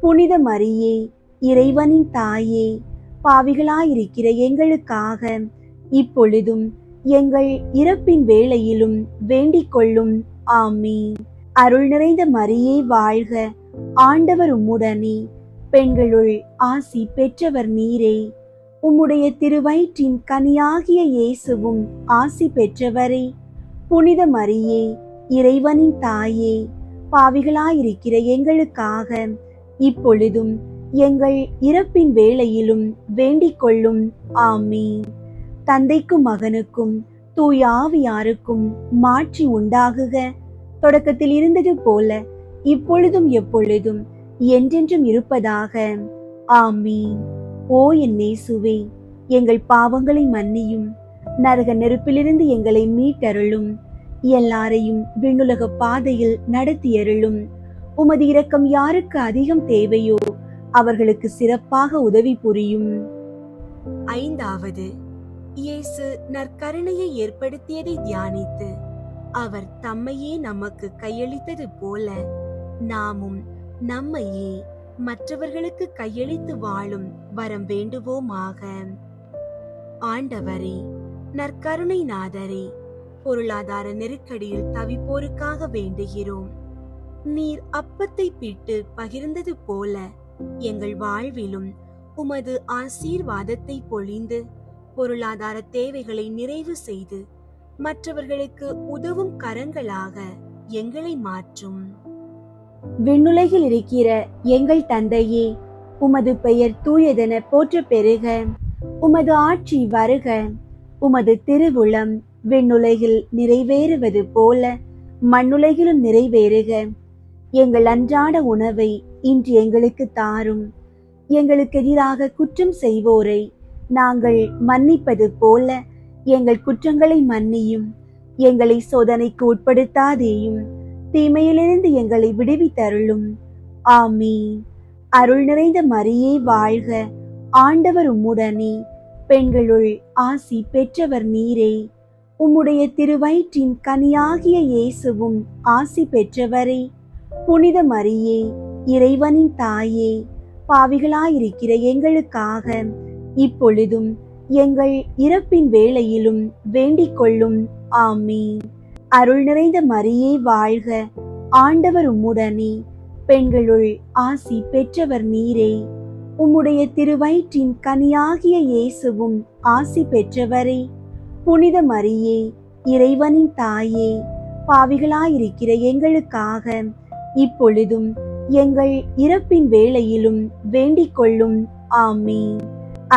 புனித மரியே, இறைவனின் தாயே, பாவிகளாயிருக்கிற எங்களுக்காக இப்பொழுதும் எங்கள் இறப்பின் வேளையிலும் வேண்டிக் கொள்ளும். ஆமீன். அருள் நிறைந்த மரியே வாழ்க, ஆண்டவர் உம்முடனே, பெண்களுள் ஆசி பெற்றவர் நீரே. உம்முடைய திருவயிற்றின் கனியாகிய இயேசுவும் ஆசி பெற்றவரே. புனித மரியே, இறைவனின் தாயே, பாவிகளாயிருக்கிற எங்களுக்காக இப்பொழுதும் எங்கள் இறப்பின் வேளையிலும் வேண்டிக் கொள்ளும். ஆமீன். தந்தைக்கும் மகனுக்கும் தூய ஆவியாருக்கும் மாட்சி உண்டாகுக. தொடக்கத்தில் இருந்தது போல இப்பொழுதும் எப்பொழுதும் என்றென்றும் இருப்பதாக. ஆமீன். ஓ என் இயேசுவே, எங்கள் பாவங்களை மன்னியும், நரக நெருப்பிலிருந்து எங்களை மீட்டருளும், எல்லாரையும் விண்ணுலக பாதையில் நடத்தியருளும். உமது இரக்கம் யாருக்கு அதிகம் தேவையோ அவர்களுக்கு சிறப்பாக உதவி புரியும். ஐந்தாவது, இயேசு நற்கருணையை ஏற்படுத்தியதை தியானித்து அவர் தம்மையே நமக்கு கையளித்தது போல நாமும் நம்மையே மற்றவர்களுக்கு கையளித்து வாழும் வரம் வேண்டுவோமாக. ஆண்டவரே, நற்கருணை நாதரே, பொருளாதார நெருக்கடியில் தவிப்போருக்காக வேண்டுகிறோம். நீர் அப்பத்தை பிட்டு பகிர்ந்தது போல எங்கள் வாழ்விலும் உமது ஆசீர்வாதத்தை பொழிந்து பொருளாதார தேவைகளை நிறைவு செய்து மற்றவர்களுக்கு உதவும் கரங்களாக எங்களை மாற்றும். விண்ணுலகில் இருக்கிற எங்கள் தந்தையே, உமது பெயர் தூயதென போற்ற பெறுக. உமது ஆட்சி வருக. உமது திருவுளம் விண்ணுலகில் நிறைவேறுவது போல மண்ணுலகிலும் நிறைவேறுக. எங்கள் அன்றாட உணவை இன்று எங்களுக்கு தாரும். எங்களுக்கு எதிராக குற்றம் செய்வோரை நாங்கள் மன்னிப்பது போல எங்கள் குற்றங்களை மன்னியும். எங்களை சோதனைக்கு உட்படுத்தாதேயும், தீமையிலிருந்து எங்களை விடுவித்தருளும். ஆமீன். அருள் நிறைந்த மரியே வாழ்க. ஆண்டவர் உம்முடனே, பெண்களுள் ஆசி பெற்றவர் நீரே. உம்முடைய திருவயிற்றின் கனியாகிய இயேசுவும் ஆசி பெற்றவரே. புனித மரியே, இறைவனின் தாயே, பாவிகளாயிருக்கிற எங்களுக்காக இப்பொழுதும் எங்கள் இறப்பின் வேளையிலும் வேண்டிக் கொள்ளும். ஆமீன். அருள் நிறைந்த மரியே வாழ்க. ஆண்டவர் உம்முடனே, பெண்களுள் ஆசி பெற்றவர் நீரே. உம்முடைய திருவயிற்றின் கனியாகிய இயேசுவும் ஆசி பெற்றவரே. புனித மரியே, இறைவனின் தாயே, பாவிகளாயிருக்கிற எங்களுக்காக இப்பொழுதும் எங்கள் இறப்பின் வேளையிலும் வேண்டிக் கொள்ளும். ஆமீன்.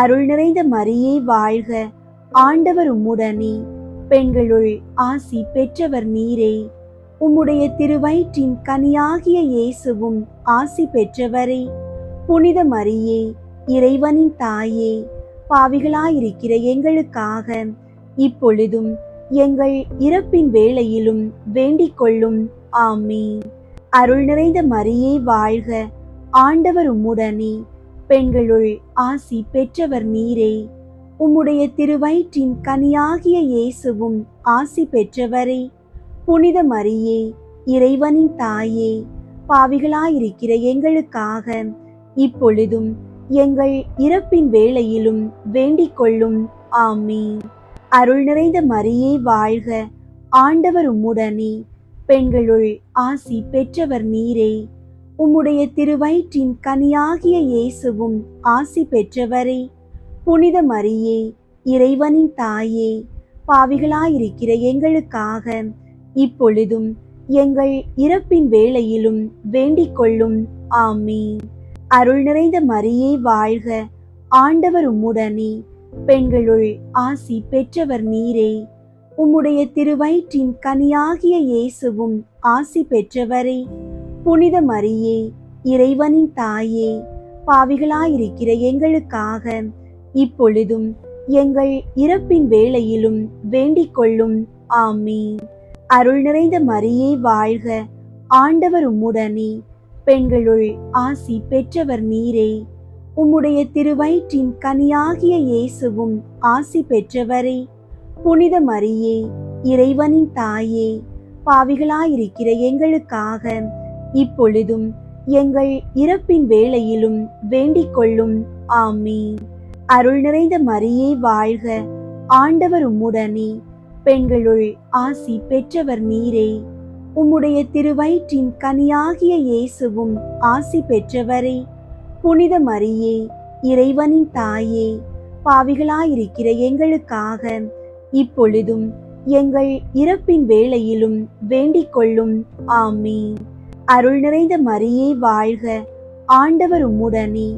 அருள் நிறைந்த மரியே வாழ்க. ஆண்டவர் உம்முடனே, பெண்களுள் ஆசி பெற்றவர் நீரே. உம்முடைய திருவயிற்றின் கனியாகிய இயேசுவும் ஆசி பெற்றவரே. புனித மரியே, இறைவனின் தாயே, பாவிகளாயிருக்கிற எங்களுக்காக இப்பொழுதும் எங்கள் இறப்பின் வேளையிலும் வேண்டிக் கொள்ளும். ஆமீன். அருள் நிறைந்த மரியே வாழ்க. ஆண்டவர் உம்முடனே, பெண்களுள் ஆசி பெற்றவர் நீரே. உம்முடைய திருவயிற்றின் கனியாகிய இயேசுவும் ஆசி பெற்றவரே. புனித மரியே, இறைவனின் தாயே, பாவிகளாயிருக்கிற எங்களுக்காக இப்பொழுதும் எங்கள் இறப்பின் வேளையிலும் வேண்டிக் கொள்ளும். ஆமீன். அருள் நிறைந்த மரியே வாழ்க. ஆண்டவர் உம்முடனே, பெண்களுள் ஆசி பெற்றவர் நீரே. உம்முடைய திருவயிற்றின் கனியாகிய இயேசுவும் ஆசி பெற்றவரே. புனித மரியே, இறைவனின் தாயே, பாவிகளாயிருக்கிற எங்களுக்காக இப்பொழுதும் எங்கள் இறப்பின் வேளையிலும் வேண்டிக் கொள்ளும். ஆமீன். அருள் நிறைந்த மரியே வாழ்க. ஆண்டவர் உம்முடனே, பெண்களுள் ஆசி பெற்றவர் நீரே. உம்முடைய திருவயிற்றின் கனியாகிய இயேசுவும் ஆசி பெற்றவரே. புனித மரியே, இறைவனின் தாயே, பாவிகளாயிருக்கிற எங்களுக்காக இப்பொழுதும் எங்கள் இறப்பின் வேளையிலும் வேண்டிக் கொள்ளும். ஆமீன். அருள் நிறைந்த மரியே வாழ்க. ஆண்டவர் உம்முடனே, பெண்களுள் ஆசி பெற்றவர் நீரே. உம்முடைய திருவயிற்றின் கனியாகிய இயேசுவும் ஆசி பெற்றவரே. புனித மரியே, இறைவனின் தாயே, பாவிகளாயிருக்கிற எங்களுக்காக இப்பொழுதும் எங்கள் இறப்பின் வேளையிலும் வேண்டிக் கொள்ளும். ஆமீன். அருள் நிறைந்த மரியே வாழ்க. ஆண்டவர் உம்முடனே, பெண்களுள் ஆசி பெற்றவர் நீரே. உம்முடைய திருவயிற்றின் கனியாகிய இயேசுவும் ஆசி பெற்றவரே. புனித மரியே, இறைவனின் தாயே, பாவிகளாயிருக்கிற எங்களுக்காக இப்பொழுதும் எங்கள் இறப்பின் வேளையிலும் வேண்டிக் கொள்ளும். ஆமீன். அருள் நிறைந்த மரியே வாழ்க. ஆண்டவர் உம்முடனே,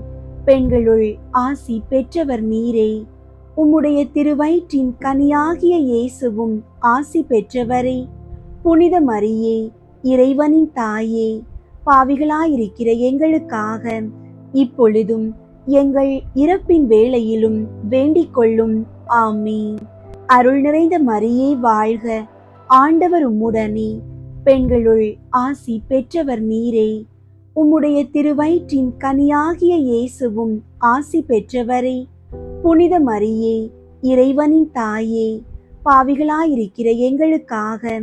பெண்களுள் ஆசி பெற்றவர் நீரே. உம்முடைய திருவயிற்றின் கனியாகிய இயேசுவும் ஆசி பெற்றவரே. புனித மரியே, இறைவனின் தாயே, பாவிகளாயிருக்கிற எங்களுக்காக இப்பொழுதும் எங்கள் இறப்பின் வேளையிலும் வேண்டிக் கொள்ளும். ஆமீன். அருள் நிறைந்த மரியே வாழ்க. ஆண்டவர் உம்முடனே, பெண்களுள் ஆசி பெற்றவர் நீரே. உம்முடைய திருவயிற்றின் கனியாகிய இயேசுவும் ஆசி பெற்றவரே. புனித மரியே, இறைவனின் தாயே, பாவிகளாயிருக்கிற எங்களுக்காக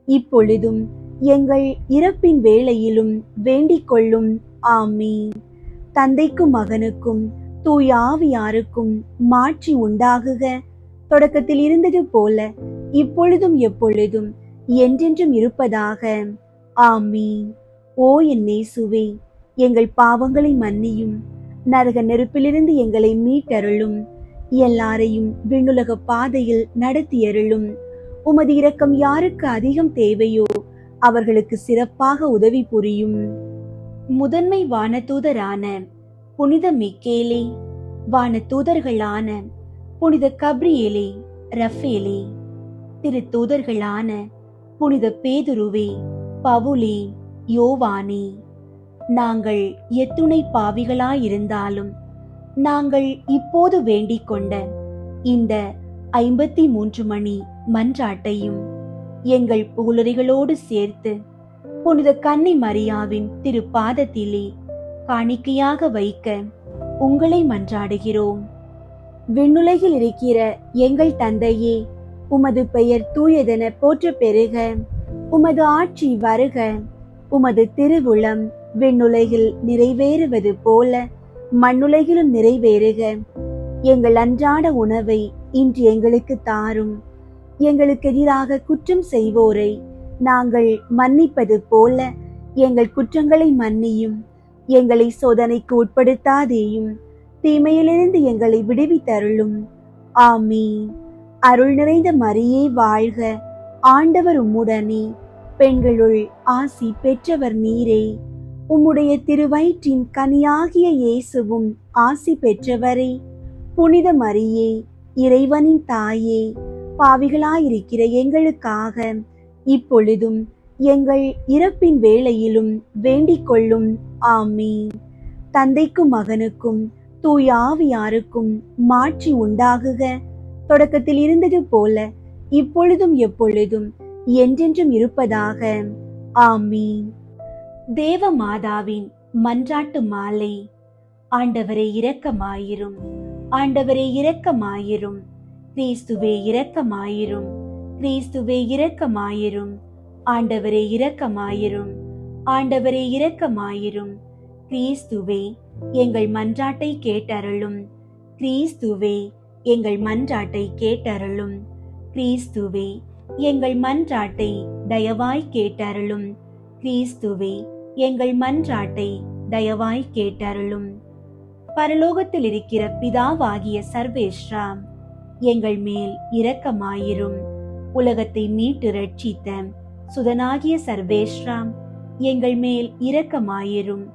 இப்பொழுதும் எங்கள் இறப்பின் வேளையிலும் வேண்டிக் கொள்ளும். ஆமீன். தந்தைக்கும் மகனுக்கும் தூய ஆவியாருக்கும் மாட்சி உண்டாகுக. தொடக்கத்தில் இருந்தது போல இப்பொழுதும் எப்பொழுதும் என்றென்றும் இருப்பதாக. ஆமீன். ஓ என் இயேசுவே, எங்கள் பாவங்களை மன்னியும், நரக நெருப்பிலிருந்து எங்களை மீட்டருளும். எல்லாரையும் விண்ணுலக பாதையில் நடத்தியருளும். உமது இரக்கம் யாருக்கு அதிகம் தேவையோ அவர்களுக்கு சிறப்பாக உதவி புரியும். முதன்மை வானதூதரான புனித மிக்கேலே, வானதூதர்களான புனித கப்ரியேலே, ரஃபேலே, திருத்தூதர்களான புனித பேதுருவே, பவுலே, யோவானே, நாங்கள் எத்துணை பாவிகளாயிருந்தாலும் நாங்கள் இப்போது வேண்டிக் கொண்ட இந்த 53 மணி மன்றாட்டையும் எங்கள் புகழுரைகளோடு சேர்த்து புனித கன்னி மரியாவின் திருப்பாதத்திலே காணிக்கையாக வைக்க உங்களை மன்றாடுகிறோம். விண்ணுலகில் இருக்கிற எங்கள் தந்தையே, உமது பெயர் தூயதென போற்ற பெறுக. உமது ஆட்சி வருக. உமது திருவுளம் விண்ணுலகில் நிறைவேறுவது போல மண்ணுலகிலும் நிறைவேறுக. எங்கள் அன்றாட உணவை இன்று எங்களுக்கு தாரும். எங்களுக்கு எதிராக குற்றம் செய்வோரை நாங்கள் மன்னிப்பது போல எங்கள் குற்றங்களை மன்னியும். எங்களை சோதனைக்கு உட்படுத்தாதேயும், தீமையிலிருந்து எங்களை விடுவித்தருளும். ஆமீன். அருள் நிறைந்த மரியே வாழ்க. ஆண்டவர் உம்முடனே, பெண்களுள் ஆசி பெற்றவர் நீரே. உம்முடைய திருவயிற்றின் கனியாகிய இயேசுவும் ஆசி பெற்றவரே. புனித மரியே, இறைவனின் தாயே, பாவிகளாயிருக்கிற எங்களுக்காக இப்பொழுதும் எங்கள் இறப்பின் வேளையிலும் வேண்டிக் கொள்ளும். ஆமீன். தந்தைக்கும் மகனுக்கும் தூய ஆவியாருக்கும் மாட்சி உண்டாகுக. தொடக்கத்தில் இருந்தது போல இப்பொழுதும் எப்பொழுதும் என்றென்றும் இருப்பதாக. ஆமீன். தேவ மாதாவின் மன்றாட்டு மாலை. ஆண்டவரே இரக்கமாயிரும். ஆண்டவரே இரக்கமாயிரும். கிறிஸ்துவே இரக்கமாயிரும். கிறிஸ்துவே இரக்கமாயிரும். ஆண்டவரே இரக்கமாயிரும். ஆண்டவரே இரக்கமாயிரும். கிறிஸ்துவே எங்கள் மன்றாட்டை கேட்டருளும். கிறிஸ்துவே எங்கள் மன்றாட்டை கேட்டருளும். கிறிஸ்துவே எங்கள் மன்றாட்டை தயவாய் கேட்டருளும். கிறிஸ்துவே எங்கள் மன்றாட்டை தயவாய் கேட்டருளும். பரலோகத்தில் இருக்கிற பிதாவாகிய சர்வேஸ்வரா, எங்கள் மேல் இரக்கமாயிரும். உலகத்தை மீட்டு ரட்சித்த சுதனாகிய சர்வேஸ்வரா, எங்கள் மேல் இரக்கமாயிரும்.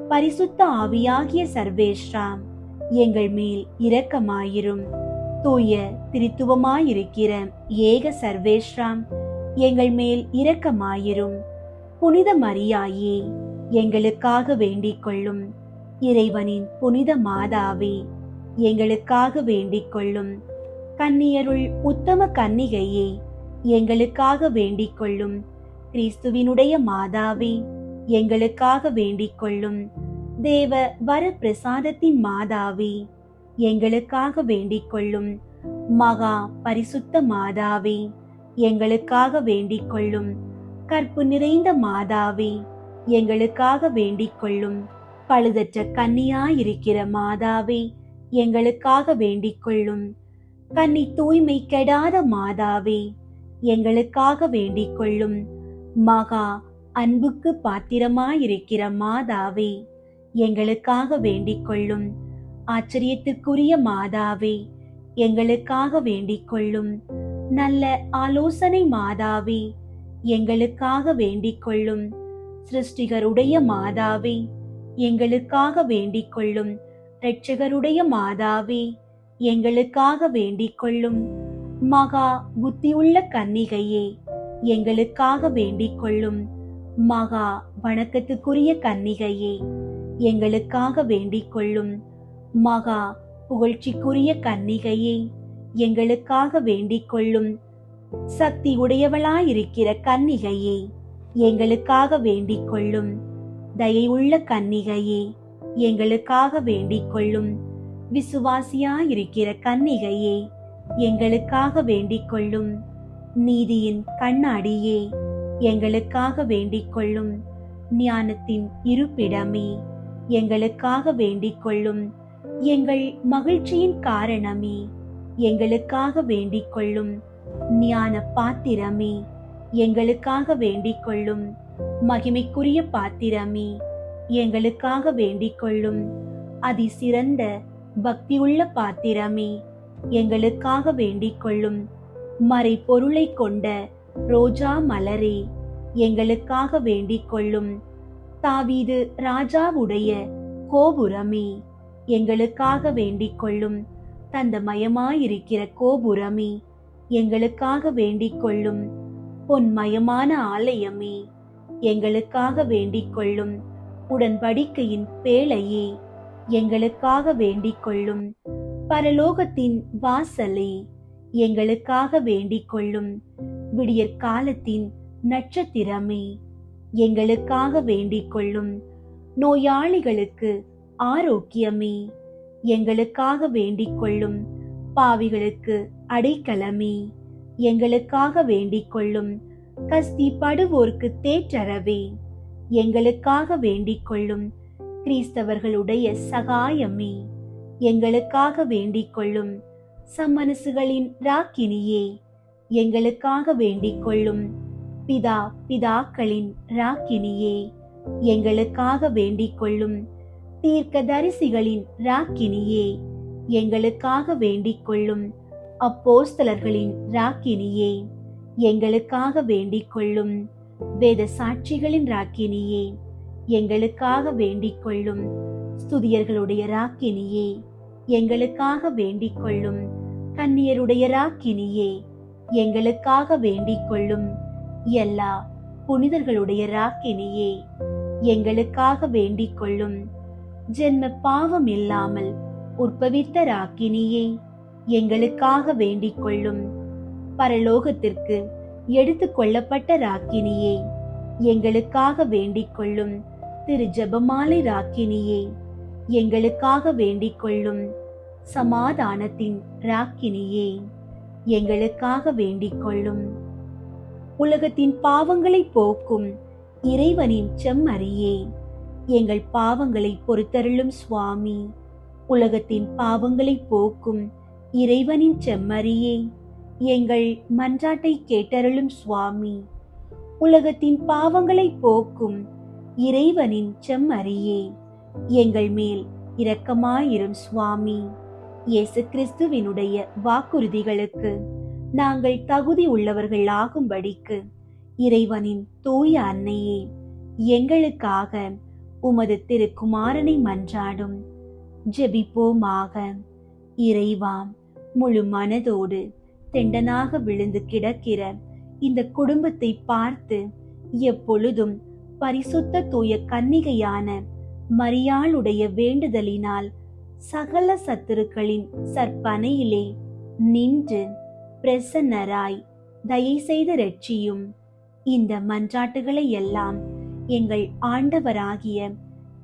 பரிசுத்த ஆவியாகிய சர்வேஸ்வரா, எங்கள் மேல் இரக்கமாயிரும். தூய திரித்துவமாயிருக்கிற ஏக சர்வேஸ்வரா, எங்கள் மேல் இரக்கமாயிரும். புனித மரியாயே, எங்களுக்காக வேண்டிக் கொள்ளும். இறைவனின் புனித மாதாவே, எங்களுக்காக வேண்டிக் கொள்ளும். கன்னியருள் உத்தம கன்னிகையே, எங்களுக்காக வேண்டிக் கொள்ளும். கிறிஸ்துவினுடைய மாதாவே, எங்களுக்காக வேண்டிக் கொள்ளும். தேவ வர பிரசாதத்தின் மாதாவே, எங்களுக்காக வேண்டிக் கொள்ளும். மகா பரிசுத்த மாதாவே, எங்களுக்காக வேண்டிக் கொள்ளும். கற்பு நிறைந்த மாதாவே, எங்களுக்காக வேண்டிக் கொள்ளும். பழுதற்ற கன்னியாயிருக்கிற மாதாவே, எங்களுக்காக வேண்டிக் கொள்ளும். கன்னி தூய்மை கெடாத மாதாவே, எங்களுக்காக வேண்டிக் கொள்ளும். மகா அன்புக்கு பாத்திரமாயிருக்கிற மாதாவே, எங்களுக்காக வேண்டிக் கொள்ளும். ஆச்சரியத்துக்குரிய மாதாவே, எங்களுக்காக வேண்டிக் கொள்ளும். நல்ல ஆலோசனை மாதாவே, எங்களுக்காக வேண்டிக் கொள்ளும். சிருஷ்டிகருடைய மாதாவே, எங்களுக்காக வேண்டிக் கொள்ளும். இரட்சகருடைய மாதாவே, எங்களுக்காக வேண்டிக் கொள்ளும். மகா புத்தியுள்ள கன்னிகையே, எங்களுக்காக வேண்டிக் கொள்ளும். மகா வணக்கத்துக்குரிய கன்னிகையே, எங்களுக்காக வேண்டிக் கொள்ளும். மகா புகழ்ச்சிக்குரிய கன்னிகையே, எங்களுக்காக வேண்டிக் கொள்ளும். சக்தி உடையவளாயிருக்கிற கன்னிகையே, எங்களுக்காக வேண்டிக் கொள்ளும். தயையுள்ள கன்னிகையே, எங்களுக்காக வேண்டிக் கொள்ளும். விசுவாசியாயிருக்கிற கன்னிகையே, எங்களுக்காக வேண்டிக் கொள்ளும். நீதியின் கண்ணாடியே, எங்களுக்காக வேண்டிக் கொள்ளும். ஞானத்தின் இருப்பிடமே, எங்களுக்காக வேண்டிக் கொள்ளும். எங்கள் மகிழ்ச்சியின் காரணமே, எங்களுக்காக வேண்டிக் கொள்ளும். ஞான பாத்திரமே, எங்களுக்காக வேண்டிக் கொள்ளும். மகிமைக்குரிய பாத்திரமே, எங்களுக்காக வேண்டிக் கொள்ளும். அதிசிறந்த பக்தியுள்ள பாத்திரமே, எங்களுக்காக வேண்டிக் கொள்ளும். மறை பொருளை கொண்ட ரோஜா மலரே, எங்களுக்காக வேண்டிக் கொள்ளும். தாவீது ராஜாவுடைய கோபுரமே, எங்களுக்காக வேண்டிக் கொள்ளும். தந்தமயமாயிருக்கிற கோபுரமே, எங்களுக்காக வேண்டிக் கொள்ளும். பொன்மயமான ஆலயமே, எங்களுக்காக வேண்டிக் கொள்ளும். உடன்படிக்கையின் பேழையே, எங்களுக்காக வேண்டிக் கொள்ளும். பரலோகத்தின் வாசலே, எங்களுக்காக வேண்டிக் கொள்ளும். விடியற்காலத்தின் நட்சத்திரமே, எங்களுக்காக வேண்டிக் கொள்ளும். நோயாளிகளுக்கு ஆரோக்கியமே, எங்களுக்காக வேண்டிக் கொள்ளும். பாவிகளுக்கு அடைக்கலமே, எங்களுக்காக வேண்டிக் கொள்ளும். கஸ்தி படுவோர்க்கு தேற்றரவே, எங்களுக்காக வேண்டிக் கொள்ளும். கிறிஸ்தவர்களுடைய சகாயமே, எங்களுக்காக வேண்டிக் கொள்ளும். சம்மனசுகளின் ராக்கினியே, எங்களுக்காக வேண்டிக் கொள்ளும். பிதாக்களின் ராக்கினியே, எங்களுக்காக வேண்டிக் கொள்ளும். தீர்க்கதரிசிகளின் ராக்கினியே, எங்களுக்காக வேண்டிக் கொள்ளும். அப்போஸ்தலர்களின் ராக்கினியே, எங்களுக்காக வேண்டிக் கொள்ளும். வேத சாட்சிகளின் ராக்கினியே, எங்களுக்காக வேண்டிக் கொள்ளும். ஸ்துதியர்களுடைய ராக்கினியே, எங்களுக்காக வேண்டிக் கொள்ளும். கன்னியருடைய ராக்கினியே, எங்களுக்காக வேண்டிக் கொள்ளும். எல்லா புனிதர்களுடைய ராக்கினியே, எங்களுக்காக வேண்டிக் கொள்ளும். ஜென்ம பாவம் இல்லாமல் உற்பவித்த ராக்கினியே, எங்களுக்காக வேண்டிக் கொள்ளும். பரலோகத்திற்கு எடுத்து கொள்ளப்பட்ட ராக்கினியே, எங்களுக்காக வேண்டிக் கொள்ளும். திரு ஜெபமாலை ராக்கினியே, எங்களுக்காக வேண்டிக் கொள்ளும். சமாதானத்தின் ராக்கினியே, எங்களுக்காக வேண்டிக் கொள்ளும். உலகத்தின் பாவங்களை போக்கும் இறைவனின் செம்மறியே, எங்கள் பாவங்களை பொறுத்தருளும் சுவாமி. உலகத்தின் பாவங்களை போக்கும் இறைவனின் செம்மறியே, எங்கள் மன்றாட்டை கேட்டருளும் சுவாமி. உலகத்தின் பாவங்களை போக்கும் இறைவனின் செம்மறியே, எங்கள் மேல் இரக்கமாயிரும் சுவாமி. இயேசு கிறிஸ்துவினுடைய வாக்குறுதிகளுக்கு நாங்கள் தகுதி உள்ளவர்கள் ஆகும்படிக்கு இறைவனின் தூய அன்னையே, எங்களுக்காக உமது திருக்குமாரனை மன்றாடும். ஜெபிப்போமாக. இறைவா, முழு மனதோடு தெண்டனாக விழுந்து கிடக்கிற இந்த குடும்பத்தை பார்த்து எப்பொழுதும் பரிசுத்த தூய கன்னிகையான மரியாளுடைய வேண்டுதலினால் சகல சத்துருக்களின் சற்பனையிலே நின்று பிரசன்னராய் தயை செய்து ரட்சியும். இந்த மன்றாட்டுகளை எல்லாம் எங்கள் ஆண்டவராகிய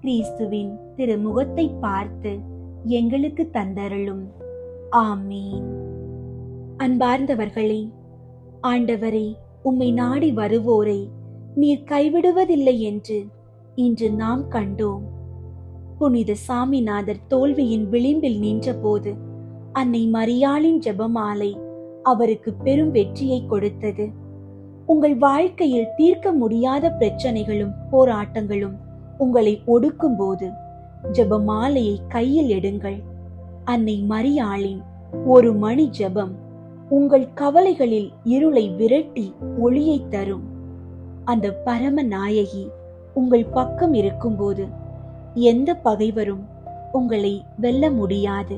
கிறிஸ்துவின் திருமுகத்தை பார்த்து எங்களுக்கு தந்தருளும். ஆமீன். அன்பார்ந்தவர்களே, ஆண்டவரே, உம்மை நாடி வருவோரை நீர் கைவிடுவதில்லை என்று இன்று நாம் கண்டோம். புனித சாமிநாதர் தோல்வியின் விளிம்பில் நின்றபோது அன்னை மரியாளின் ஜெபமாலை அவருக்கு பெரும் வெற்றியை கொடுத்தது. உங்கள் வாழ்க்கையில் தீர்க்க முடியாத பிரச்சனைகளும் போராட்டங்களும் உங்களை ஒடுக்கும் போது ஜெபமாலையை கையில் எடுங்கள். அன்னை மரியாளின் ஒரு மணி ஜெபம் உங்கள் கவலைகளில் இருளை விரட்டி ஒளியை தரும். அந்த பரம நாயகி உங்கள் பக்கம் இருக்கும்போது எந்த பகைவரும் உங்களை வெல்ல முடியாது.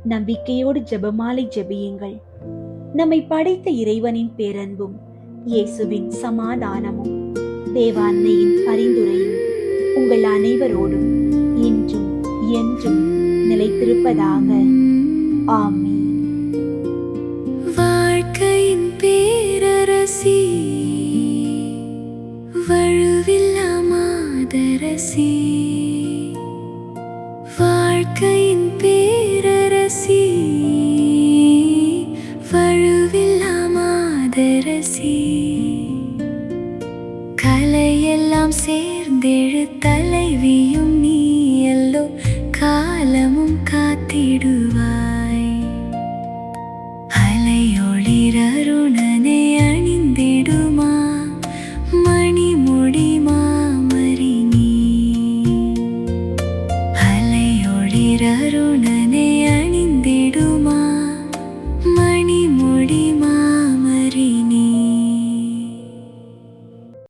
நம்பிக்கையோடு ஜெபமாலை ஜெபியுங்கள். நம்மை படைத்த இறைவனின் பேரன்பும் இயேசுவின் சமாதானமும் தேவ அன்னையின் பரிந்துரையும் உங்கள் அனைவரோடும் இன்றும் என்றும் நிலைத்திருப்பதாக.